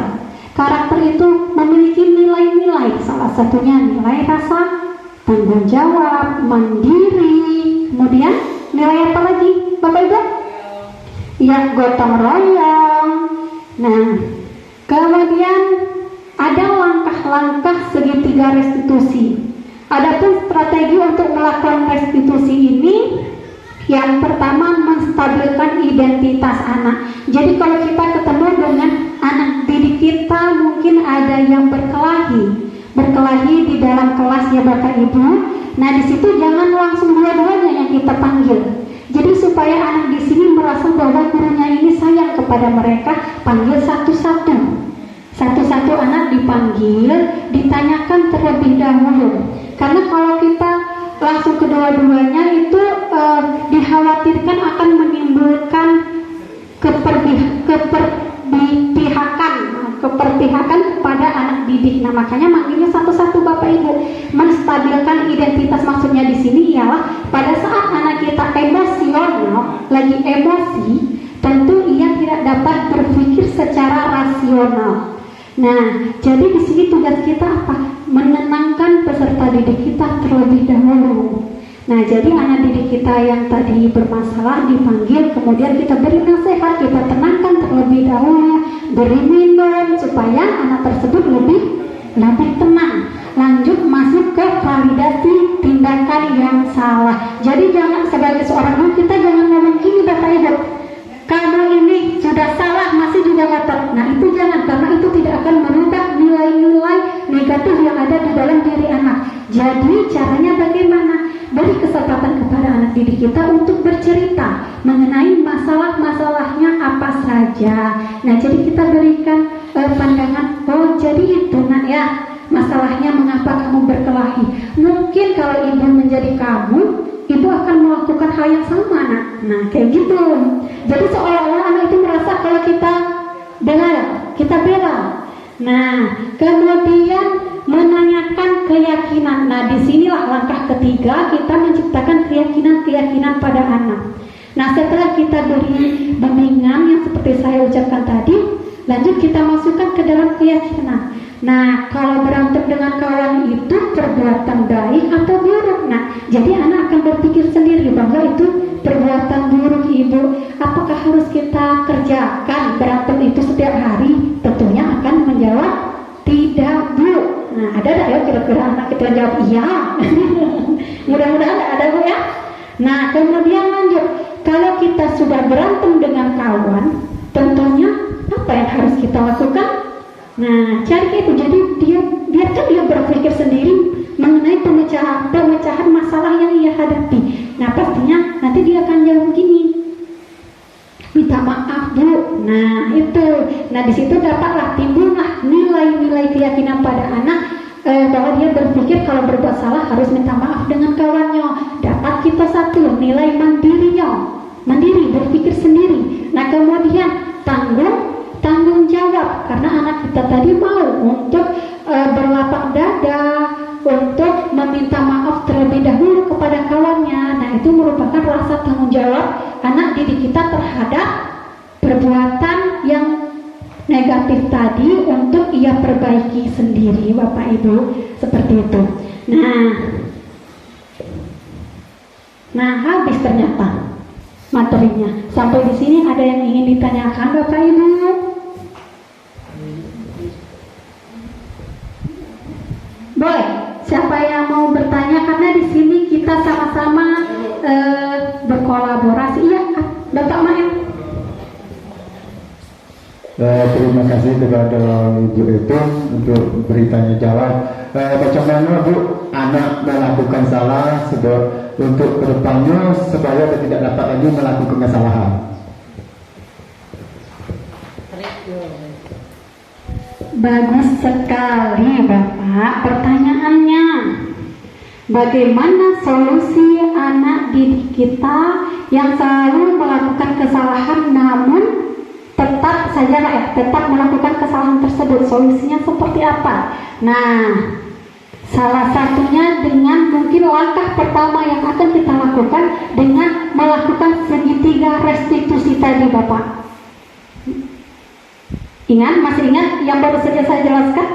Karakter itu memiliki nilai-nilai, salah satunya nilai rasa tanggung jawab, mandiri, kemudian nilai apa lagi, Bapak Ibu? Ya, gotong royong. Nah, kemudian ada langkah-langkah segitiga restitusi. Adapun strategi untuk melakukan restitusi ini, yang pertama menstabilkan identitas anak. Jadi kalau kita ketemu dengan anak didik kita, mungkin ada yang berkelahi di dalam kelas ya Bapak Ibu. Nah di situ jangan langsung dua-duanya yang kita panggil. Jadi supaya anak di sini merasa bahwa gurunya ini sayang kepada mereka, panggil satu-satu. Satu-satu anak dipanggil, ditanyakan terlebih dahulu. Karena kalau kita langsung kedua-duanya itu dikhawatirkan akan menimbulkan keperpihakan kepada anak didik. Nah makanya manggilnya satu-satu Bapak Ibu. Menstabilkan identitas maksudnya di sini ialah pada saat anak kita emosional, lagi emosi, tentu ia tidak dapat berpikir secara rasional. Nah, jadi di sini tugas kita apa? Menenangkan peserta didik kita terlebih dahulu. Nah, jadi anak didik kita yang tadi bermasalah dipanggil, kemudian kita beri nasihat, kita tenangkan terlebih dahulu, beri minum supaya anak tersebut lebih tenang. Lanjut masuk ke validasi tindakan yang salah. Jadi jangan sebagai seorang guru kita jangan ngomong gini Bapak Ibu, kamu ini sudah salah masih juga ngotot. Nah itu jangan, karena itu tidak akan merubah nilai-nilai negatif yang ada di dalam diri anak. Jadi caranya bagaimana? Beri kesempatan kepada anak didik kita untuk bercerita mengenai masalah-masalahnya apa saja. Nah jadi kita berikan pandangan, oh jadi itu nak ya masalahnya mengapa kamu berkelahi. Mungkin kalau ibu menjadi kamu, ibu akan melakukan hal yang sama nak. Nah kayak gitu. Jadi seolah-olah anak itu merasa kalau kita dengar, kita bela. Nah kemudian menanyakan keyakinan. Nah disinilah langkah ketiga kita menciptakan keyakinan pada anak. Nah setelah kita beri bimbingan yang seperti saya ucapkan tadi, lanjut kita masukkan ke dalam keyakinan. Nah kalau berantem dengan kawan itu perbuatan baik atau buruk. Nah jadi anak akan berpikir sendiri bahwa itu perbuatan buruk ibu. Apakah harus kita kerjakan berantem itu setiap hari? Tentunya akan menjawab tidak bu. Nah ada ya kira-kira anak kita jawab iya. Mudah-mudahan ada bu ya. Nah kemudian lanjut, kalau kita sudah berantem dengan kawan, tentunya apa yang harus kita lakukan? Nah cari itu, jadi biarkan dia berpikir sendiri mengenai pemecahan masalah yang ia hadapi. Nah pastinya nanti dia akan jawab gini, minta maaf bu. Nah itu, nah di situ dapatlah timbullah nilai-nilai keyakinan pada anak bahwa dia berpikir kalau berbuat salah harus minta maaf dengan kawannya. Dapat kita satu nilai mandiri, berpikir sendiri. Nah kemudian tanggung jawab, karena anak kita tadi mau untuk berlapang dada, untuk meminta maaf terlebih dahulu kepada kawannya. Nah itu merupakan rasa tanggung jawab anak didik kita terhadap perbuatan yang negatif tadi untuk ia perbaiki sendiri Bapak Ibu, seperti itu. Nah habis ternyata materinya. Sampai di sini ada yang ingin ditanyakan Bapak Ibu? Boleh, siapa yang mau bertanya, karena di sini kita sama-sama berkolaborasi. Iya, Bapak Mahen. Terima kasih kepada Ibu itu untuk beritanya jawab. Bagaimana Bu anak melakukan salah untuk kedepannya supaya tidak dapat lagi melakukan kesalahan? Bagus sekali Bapak pertanyaannya. Bagaimana solusi anak didik kita yang selalu melakukan kesalahan namun tetap melakukan kesalahan tersebut? Solusinya seperti apa? Nah, salah satunya dengan mungkin langkah pertama yang akan kita lakukan dengan melakukan segitiga restitusi tadi Bapak. Masih ingat yang baru saja saya jelaskan?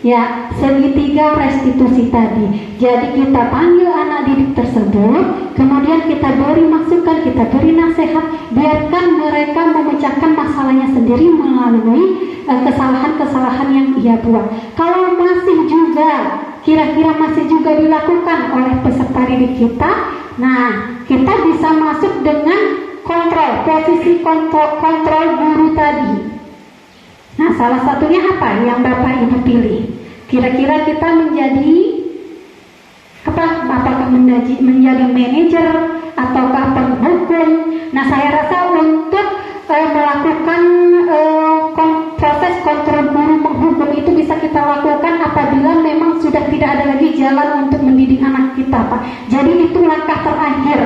Ya, segitiga restitusi tadi. Jadi kita panggil anak didik tersebut, kemudian kita beri masukan, kita beri nasihat, biarkan mereka memecahkan masalahnya sendiri melalui kesalahan-kesalahan yang ia buat. Kalau masih juga, kira-kira masih juga dilakukan oleh peserta didik kita, nah kita bisa masuk dengan kontrol, posisi kontrol guru tadi. Nah, salah satunya apa yang Bapak Ibu pilih? Kira-kira kita menjadi apa? Apakah menjadi manajer ataukah penghukum? Nah, saya rasa untuk melakukan proses kontrol guru menghukum itu bisa kita lakukan apabila memang sudah tidak ada lagi jalan untuk mendidik anak kita, Pak. Jadi itu langkah terakhir.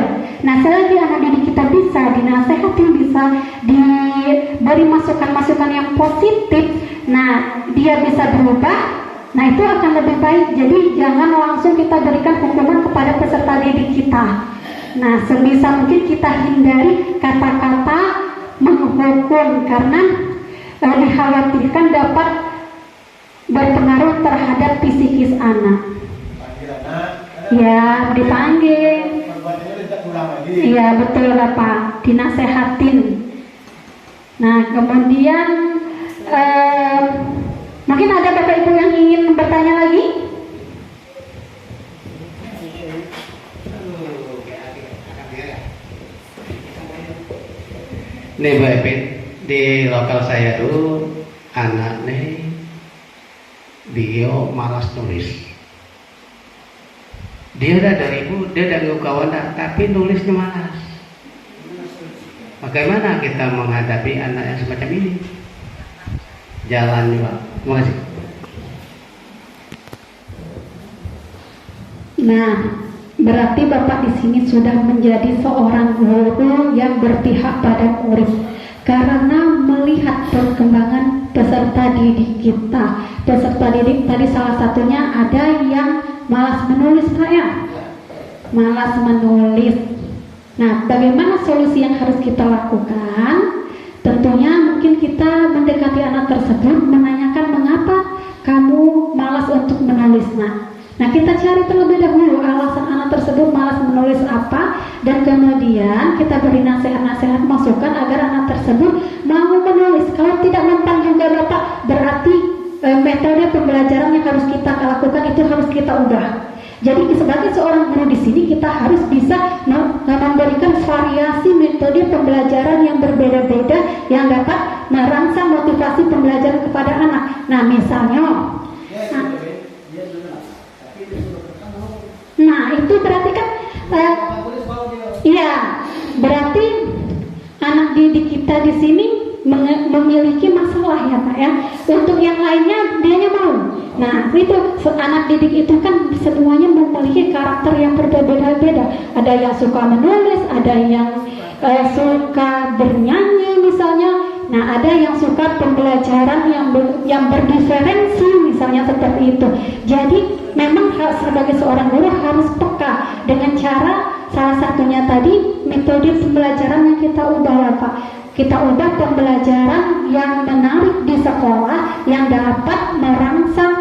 Nah, selagi anak didik kita bisa dinasehati, bisa diberi masukan-masukan yang positif, nah dia bisa berubah, nah itu akan lebih baik. Jadi jangan langsung kita berikan hukuman kepada peserta didik kita. Nah, sebisa mungkin kita hindari kata-kata menghukum karena dikhawatirkan dapat berpengaruh terhadap psikis anak. Ya, dipanggil. Iya, betul Bapak, dinasehatin. Nah, kemudian mungkin ada Bapak Ibu yang ingin bertanya lagi? Nih Mbak Epin, di lokal saya tuh anak nih dia malas nulis. Dia udah dari ibu, dia udah kawan, tapi nulisnya malas. Bagaimana kita menghadapi anak yang semacam ini? Jalan Pak. Terima kasih. Nah, berarti Bapak di sini sudah menjadi seorang guru yang berpihak pada murid karena melihat perkembangan peserta didik kita. Peserta didik tadi salah satunya ada yang malas menulis, Pak ya? Malas menulis. Nah, bagaimana solusi yang harus kita lakukan? Tentunya mungkin kita mendekati anak tersebut, menanyakan mengapa kamu malas untuk menulis. Nah, kita cari terlebih dahulu alasan anak tersebut malas menulis apa, dan kemudian kita beri nasihat-nasihat masukan agar anak tersebut mau menulis. Kalau tidak mempan juga Bapak, berarti metode pembelajaran yang harus kita lakukan itu harus kita ubah. Jadi sebagai seorang guru di sini kita harus bisa memberikan variasi metode pembelajaran yang berbeda-beda yang dapat merangsang motivasi pembelajaran kepada anak. Nah, misalnya, nah itu berarti kan, iya, berarti anak didik kita di sini memiliki masalah ya Pak ya. Untuk yang lainnya dianya mau. Nah itu anak didik itu kan semuanya memiliki karakter yang berbeda-beda. Ada yang suka menulis, ada yang suka bernyanyi misalnya. Nah ada yang suka pembelajaran yang berdiferensi misalnya seperti itu. Jadi memang sebagai seorang guru harus peka dengan cara salah satunya tadi metode pembelajaran yang kita ubah Pak. Kita ubah pembelajaran yang menarik di sekolah yang dapat merangsang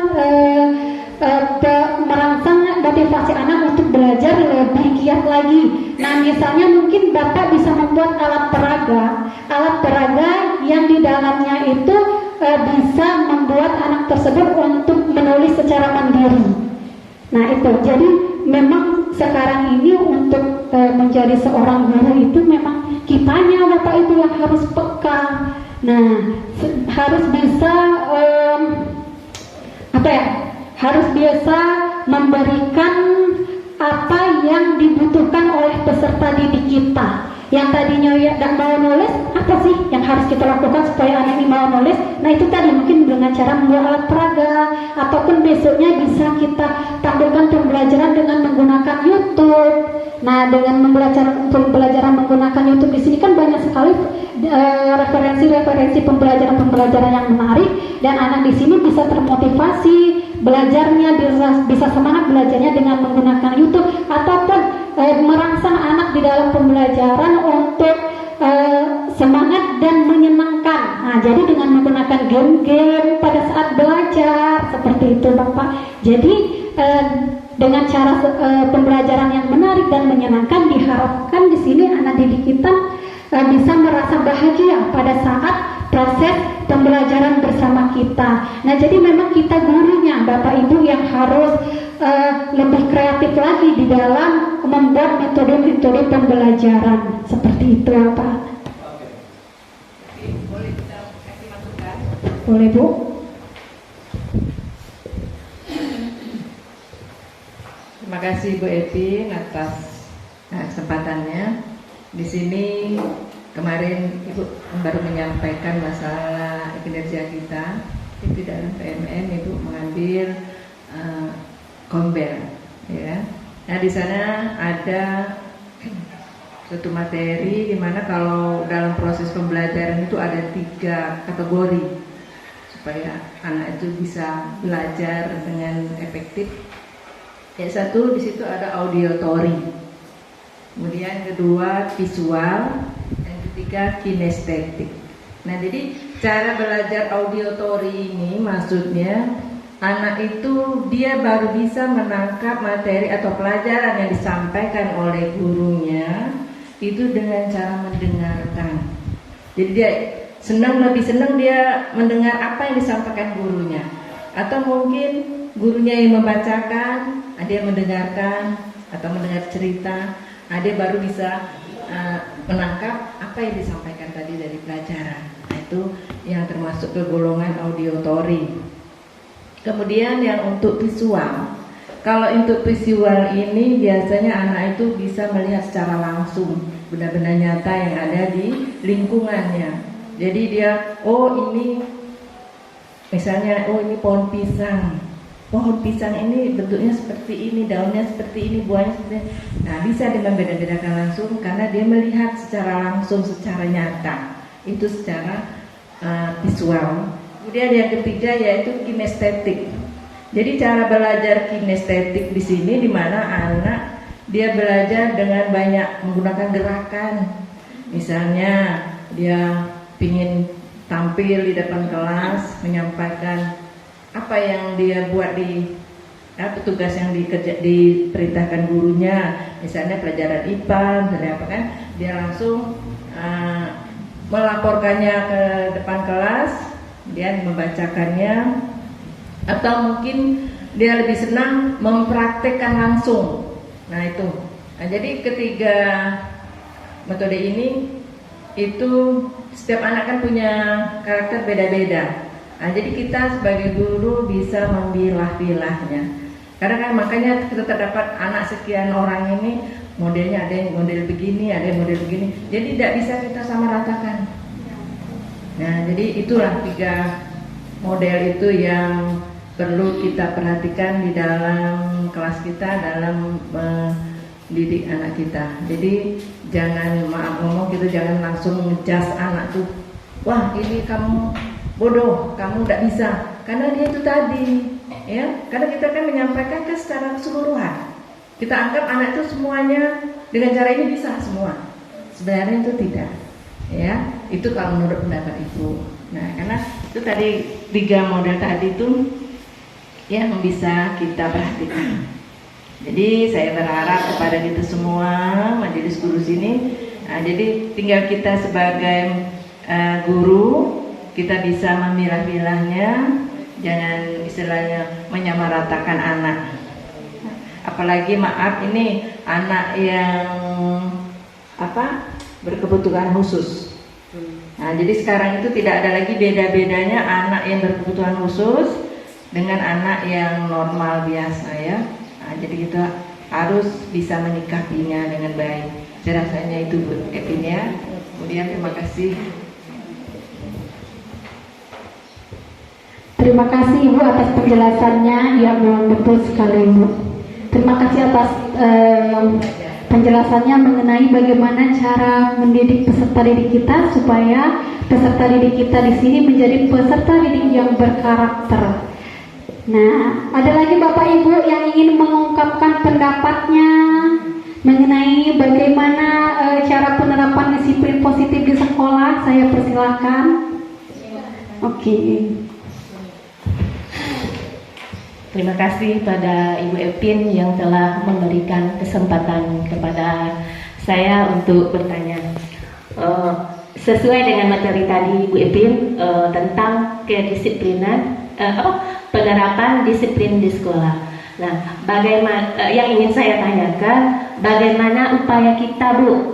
motivasi anak untuk belajar lebih giat lagi. Nah, misalnya mungkin Bapak bisa membuat alat peraga yang di dalamnya itu bisa membuat anak tersebut untuk menulis secara mandiri. Nah, itu. Jadi memang sekarang ini untuk menjadi seorang guru itu memang kitanya Bapak Ibu yang harus peka. Nah, harus bisa harus bisa memberikan apa yang dibutuhkan oleh peserta didik kita. Yang tadinya tidak mau nulis, apa sih yang harus kita lakukan supaya anak ini mau nulis? Nah itu tadi mungkin dengan cara membuat alat peraga, ataupun besoknya bisa kita tampilkan pembelajaran dengan menggunakan YouTube. Nah dengan pembelajaran menggunakan YouTube di sini kan banyak sekali referensi pembelajaran yang menarik, dan anak di sini bisa termotivasi belajarnya, bisa semangat belajarnya dengan menggunakan YouTube, ataupun merangsang anak di dalam pembelajaran untuk semangat dan menyenangkan. Nah, jadi dengan menggunakan game-game pada saat belajar seperti itu Bapak. Jadi dengan cara pembelajaran yang menarik dan menyenangkan, diharapkan di sini anak didik kita bisa merasa bahagia pada saat proses pembelajaran bersama kita. Nah, jadi memang kita gurunya, Bapak Ibu, yang harus lebih kreatif lagi di dalam membuat metode-metode pembelajaran seperti itu, Bapak. Boleh kita kasih masukan? Boleh, Bu? Terima kasih Bu Evi atas kesempatannya. Di sini kemarin Ibu baru menyampaikan masalah kinerja kita. Itu dalam PMN Ibu mengambil Kombel, ya. Nah, di sana ada satu materi di mana kalau dalam proses pembelajaran itu ada 3 kategori supaya anak itu bisa belajar dengan efektif. Yang satu di situ ada auditory, kemudian kedua visual, dan ketiga kinestetik. Nah, jadi cara belajar auditory ini maksudnya anak itu dia baru bisa menangkap materi atau pelajaran yang disampaikan oleh gurunya itu dengan cara mendengarkan. Jadi dia lebih senang dia mendengar apa yang disampaikan gurunya, atau mungkin gurunya yang membacakan, dia mendengarkan atau mendengar cerita, dia baru bisa menangkap apa yang disampaikan tadi dari pelajaran. Nah, itu yang termasuk ke golongan auditory. Kemudian yang untuk visual, kalau untuk visual ini biasanya anak itu bisa melihat secara langsung benda-benda nyata yang ada di lingkungannya. Jadi dia, ini misalnya, ini pohon pisang. Pohon pisang ini bentuknya seperti ini, daunnya seperti ini, buahnya seperti ini. Nah, bisa dia membeda-bedakan langsung karena dia melihat secara langsung, secara nyata. Itu secara visual. Kemudian yang ketiga yaitu kinestetik. Jadi cara belajar kinestetik di sini di mana anak dia belajar dengan banyak menggunakan gerakan. Misalnya dia ingin tampil di depan kelas menyampaikan apa yang dia buat di tugas yang diperintahkan gurunya, misalnya pelajaran IPA, misalnya apa kan, dia langsung melaporkannya ke depan kelas, dia membacakannya, atau mungkin dia lebih senang mempraktekkan langsung. Nah, itu. Nah, jadi ketiga metode ini itu setiap anak kan punya karakter beda-beda. Nah, jadi kita sebagai guru bisa memilah-pilahnya. Karena kan makanya kita terdapat anak sekian orang ini modelnya ada yang model begini, ada yang model begini. Jadi tidak bisa kita samaratakan. Nah, jadi itulah 3 model itu yang perlu kita perhatikan di dalam kelas kita dalam mendidik anak kita. Jadi jangan, maaf ngomong, kita jangan langsung ngejudge anak tuh, wah ini kamu bodoh, kamu tidak bisa, karena dia itu tadi, ya. Karena kita kan menyampaikan ke secara keseluruhan. Kita anggap anak itu semuanya dengan cara ini bisa semua. Sebenarnya itu tidak, ya. Itu kalau menurut pendapat Ibu. Nah, karena itu tadi 3 model tadi itu yang bisa kita perhatikan. Jadi saya berharap kepada kita semua majelis guru sini, jadi tinggal kita sebagai guru kita bisa memilah-milahnya, jangan istilahnya menyamaratakan anak. Apalagi maaf ini anak yang berkebutuhan khusus. Nah, jadi sekarang itu tidak ada lagi beda-bedanya anak yang berkebutuhan khusus dengan anak yang normal biasa, ya. Nah, jadi kita harus bisa menyikapinya dengan baik. Saya rasanya itu Bu Epin, ya. Kemudian terima kasih. Terima kasih Ibu atas penjelasannya yang betul sekali Ibu. Terima kasih atas penjelasannya mengenai bagaimana cara mendidik peserta didik kita supaya peserta didik kita di sini menjadi peserta didik yang berkarakter. Nah, ada lagi Bapak Ibu yang ingin mengungkapkan pendapatnya mengenai bagaimana cara penerapan disiplin positif di sekolah. Saya persilahkan. Oke. Terima kasih pada Ibu Epin yang telah memberikan kesempatan kepada saya untuk bertanya. Sesuai dengan materi tadi Ibu Epin tentang kedisiplinan, penerapan disiplin di sekolah. Nah, bagaimana yang ingin saya tanyakan, bagaimana upaya kita Bu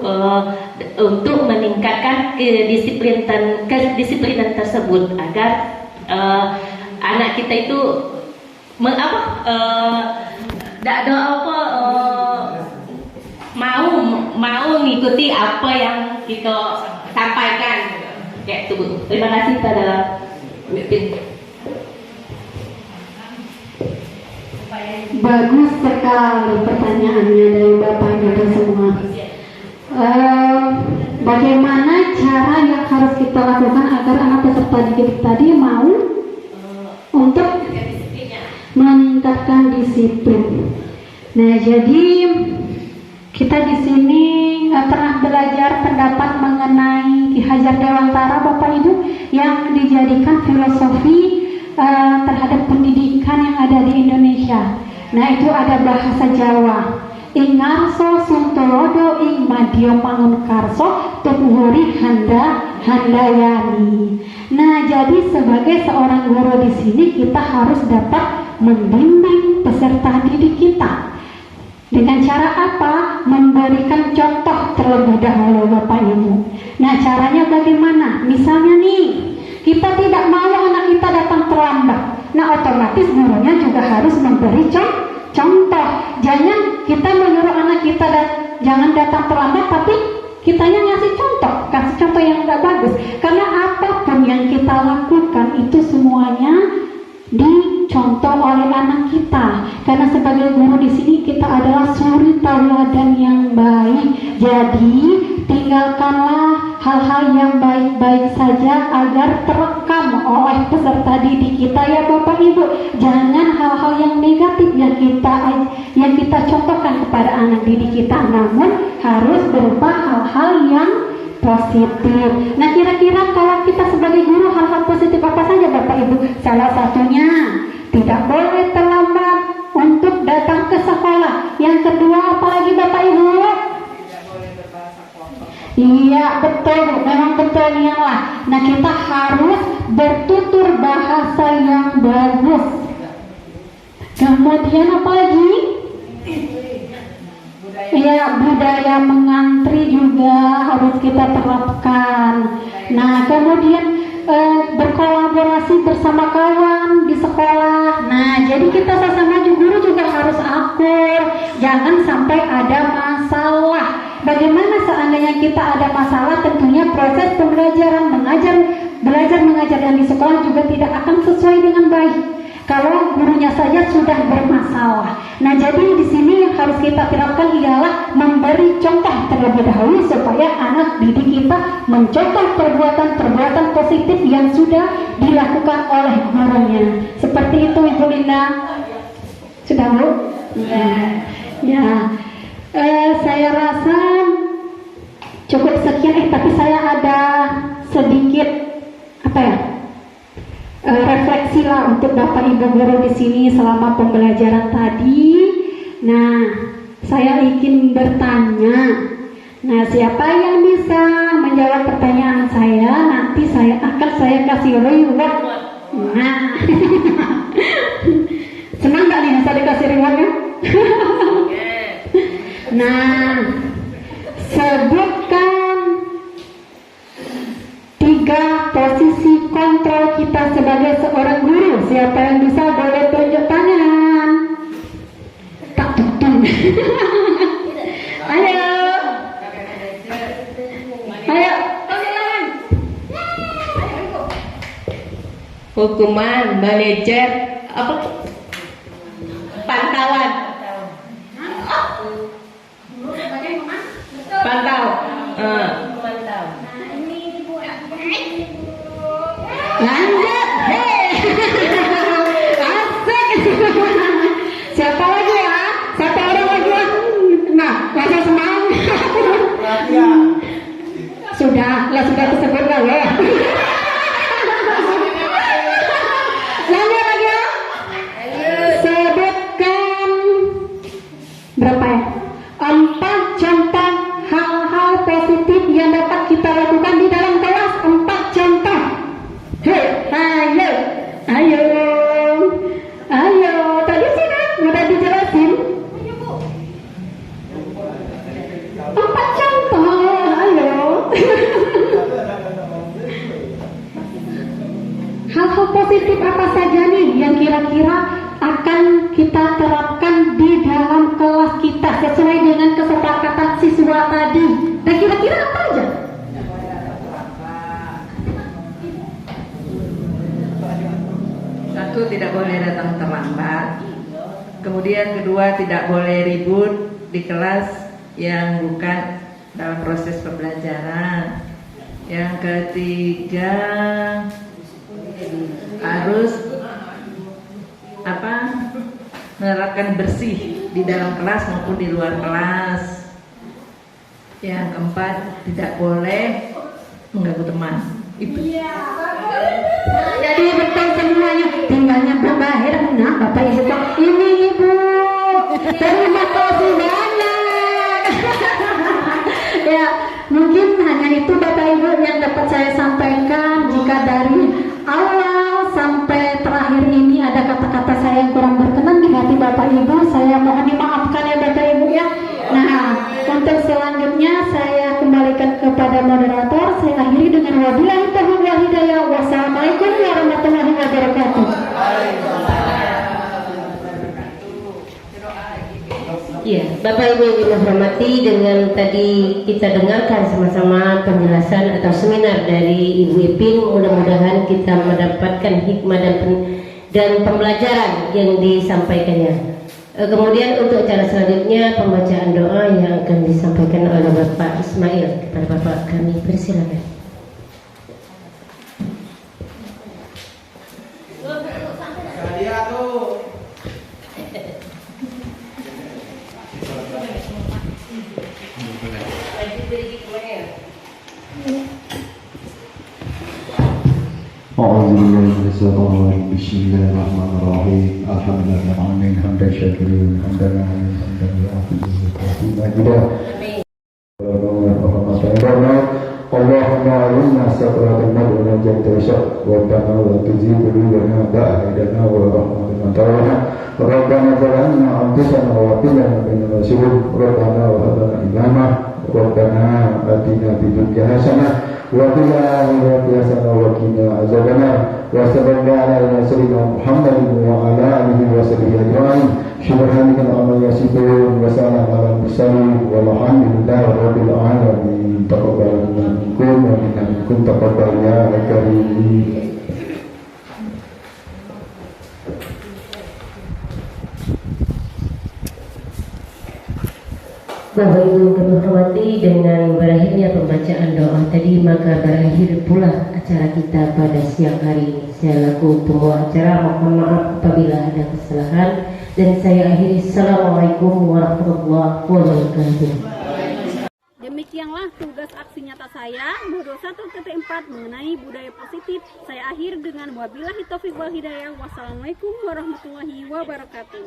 untuk meningkatkan kedisiplinan tersebut agar anak kita itu mau mengikuti apa yang kita sampaikan, kayak itu Bu. Terima kasih pada Bu Epin. Bagus sekali pertanyaannya dari Bapak Ibu semua. Bagaimana cara yang harus kita lakukan agar anak peserta didik tadi mau untuk meningkatkan disiplin. Nah, jadi kita di sini pernah belajar pendapat mengenai Ki Hajar Dewantara Bapak Ibu yang dijadikan filosofi terhadap pendidikan yang ada di Indonesia. Nah, itu ada bahasa Jawa. Ingarso suntolodo ing madya mangunkarso tupuhuri handayani. Nah, jadi sebagai seorang guru di sini kita harus dapat membimbing peserta didik kita. Dengan cara apa? Memberikan contoh terlebih dahulu Bapak Ibu. Nah, caranya bagaimana? Misalnya nih, kita tidak mau anak kita datang terlambat. Nah, otomatis gurunya juga harus memberi contoh. Jangan kita menyuruh anak kita jangan datang terlambat, tapi kitanya kasih contoh yang nggak bagus. Karena apapun yang kita lakukan itu semuanya dicontoh oleh anak kita. Karena sebagai guru di sini kita adalah suri tauladan yang baik. Jadi tinggalkanlah hal-hal yang baik-baik saja agar terekam oleh peserta didik kita ya Bapak Ibu. Jangan hal-hal yang negatif yang kita contohkan kepada anak didik kita, namun harus berupa hal-hal yang positif. Nah, kira-kira kalau kita sebagai guru hal-hal positif apa saja Bapak Ibu? Salah satunya tidak boleh terlambat untuk datang ke sekolah. Yang kedua apa lagi Bapak Ibu? Iya, betul, memang betul lah. Nah, kita harus bertutur bahasa yang bagus. Kemudian apa lagi? Ya, budaya mengantri juga harus kita terapkan. Nah, kemudian berkolaborasi bersama kawan di sekolah. Nah, jadi kita sesama guru juga harus akur. Jangan sampai ada masalah. Bagaimana seandainya kita ada masalah, tentunya proses pembelajaran belajar mengajar yang di sekolah juga tidak akan sesuai dengan baik kalau gurunya saja sudah bermasalah. Nah, jadi di sini yang harus kita terapkan ialah memberi contoh terlebih dahulu supaya anak didik kita mencontoh perbuatan-perbuatan positif yang sudah dilakukan oleh gurunya. Seperti itu Ibu Linda. Sudah Bu? Ya. Saya rasa cukup sekian. Tapi saya ada sedikit refleksi lah untuk Bapak Ibu guru di sini selama pembelajaran tadi. Nah, saya ingin bertanya. Nah, siapa yang bisa menjawab pertanyaan saya? Nanti saya kasih reward. Nah, senang nggak nih saya dikasih rewardnya? Nah, sebutkan 3 posisi kontrol kita sebagai seorang guru. Siapa yang bisa boleh tunjuk tangan? Tak tutun. Ayo. Hukuman, manajer, pantauan. Pantau. Lanjut. Asik. Siapa lagi ya? Satu orang lagi ya? Nah, rasa semangat. Sudah tersebut lah ya. kita terapkan di dalam kelas kita sesuai dengan kesepakatan siswa tadi. Nah, kira-kira apa aja? Satu, tidak boleh datang terlambat. Kemudian kedua, tidak boleh ribut di kelas yang bukan dalam proses pembelajaran. Yang ketiga, harus menerapkan bersih di dalam kelas maupun di luar kelas. Yang keempat, tidak boleh mengganggu teman. Itu. Jadi betul semuanya, tinggalnya berbahir. Nah, Bapak Ibu, ini Ibu, terima kasih banyak. Ya, mungkin hanya itu Bapak Ibu yang dapat saya sampaikan. Jika dari awal sampai terakhir ini ada kata-kata saya yang kurang berkenan di hati Bapak Ibu, saya mohon dimaafkan ya Bapak Ibu ya. Nah, untuk selanjutnya saya kembalikan kepada moderator. Saya akhiri dengan wabillahi taufiq wal hidayah. Wassalamualaikum warahmatullahi wabarakatuh. Ya, Bapak Ibu yang dihormati, dengan tadi kita dengarkan sama-sama penjelasan atau seminar dari Ibu Ipin. Mudah-mudahan kita mendapatkan hikmah dan pembelajaran yang disampaikannya. Kemudian untuk acara selanjutnya pembacaan doa yang akan disampaikan oleh Bapak Ismail. Kepada Bapak kami persilakan. Bismillahirrahmanirrahim. Alhamdulillahirrahmanirrahim. Hamdan syakirin, hamdan alamin, hamdan Allahumma alimna sabratan nabuna jantasa wa ta'ala wa tuzibu lana ba'dana wa rahmatana ta'ala Rabbana zalamna anfusana wa qina min al-shurur Rabbana wa hadana imama Rabbana atina fid dunya hasanah wa fil akhirati hasanah wa qina azabannar wa sallallahu ala sayyidina Muhammadin wa ala alihi wa sahbihi ajma'in subhanaka allahumma yasifun wa salamun ala mursalin walhamdulillahi rabbil alamin taqabbal minkum wa minkum taqabbal ya karim. Bapak Ibu kami hormati, dengan berakhirnya pembacaan doa tadi maka berakhir pula acara kita pada siang hari ini. Saya laku pembawa acara mohon maaf apabila ada kesalahan dan saya akhiri. Assalamualaikum warahmatullahi wabarakatuh. Demikianlah tugas aksi nyata saya Modul 1.4 mengenai budaya positif. Saya akhir dengan wabillahi taufiq wal hidayah. Wassalamualaikum warahmatullahi wabarakatuh.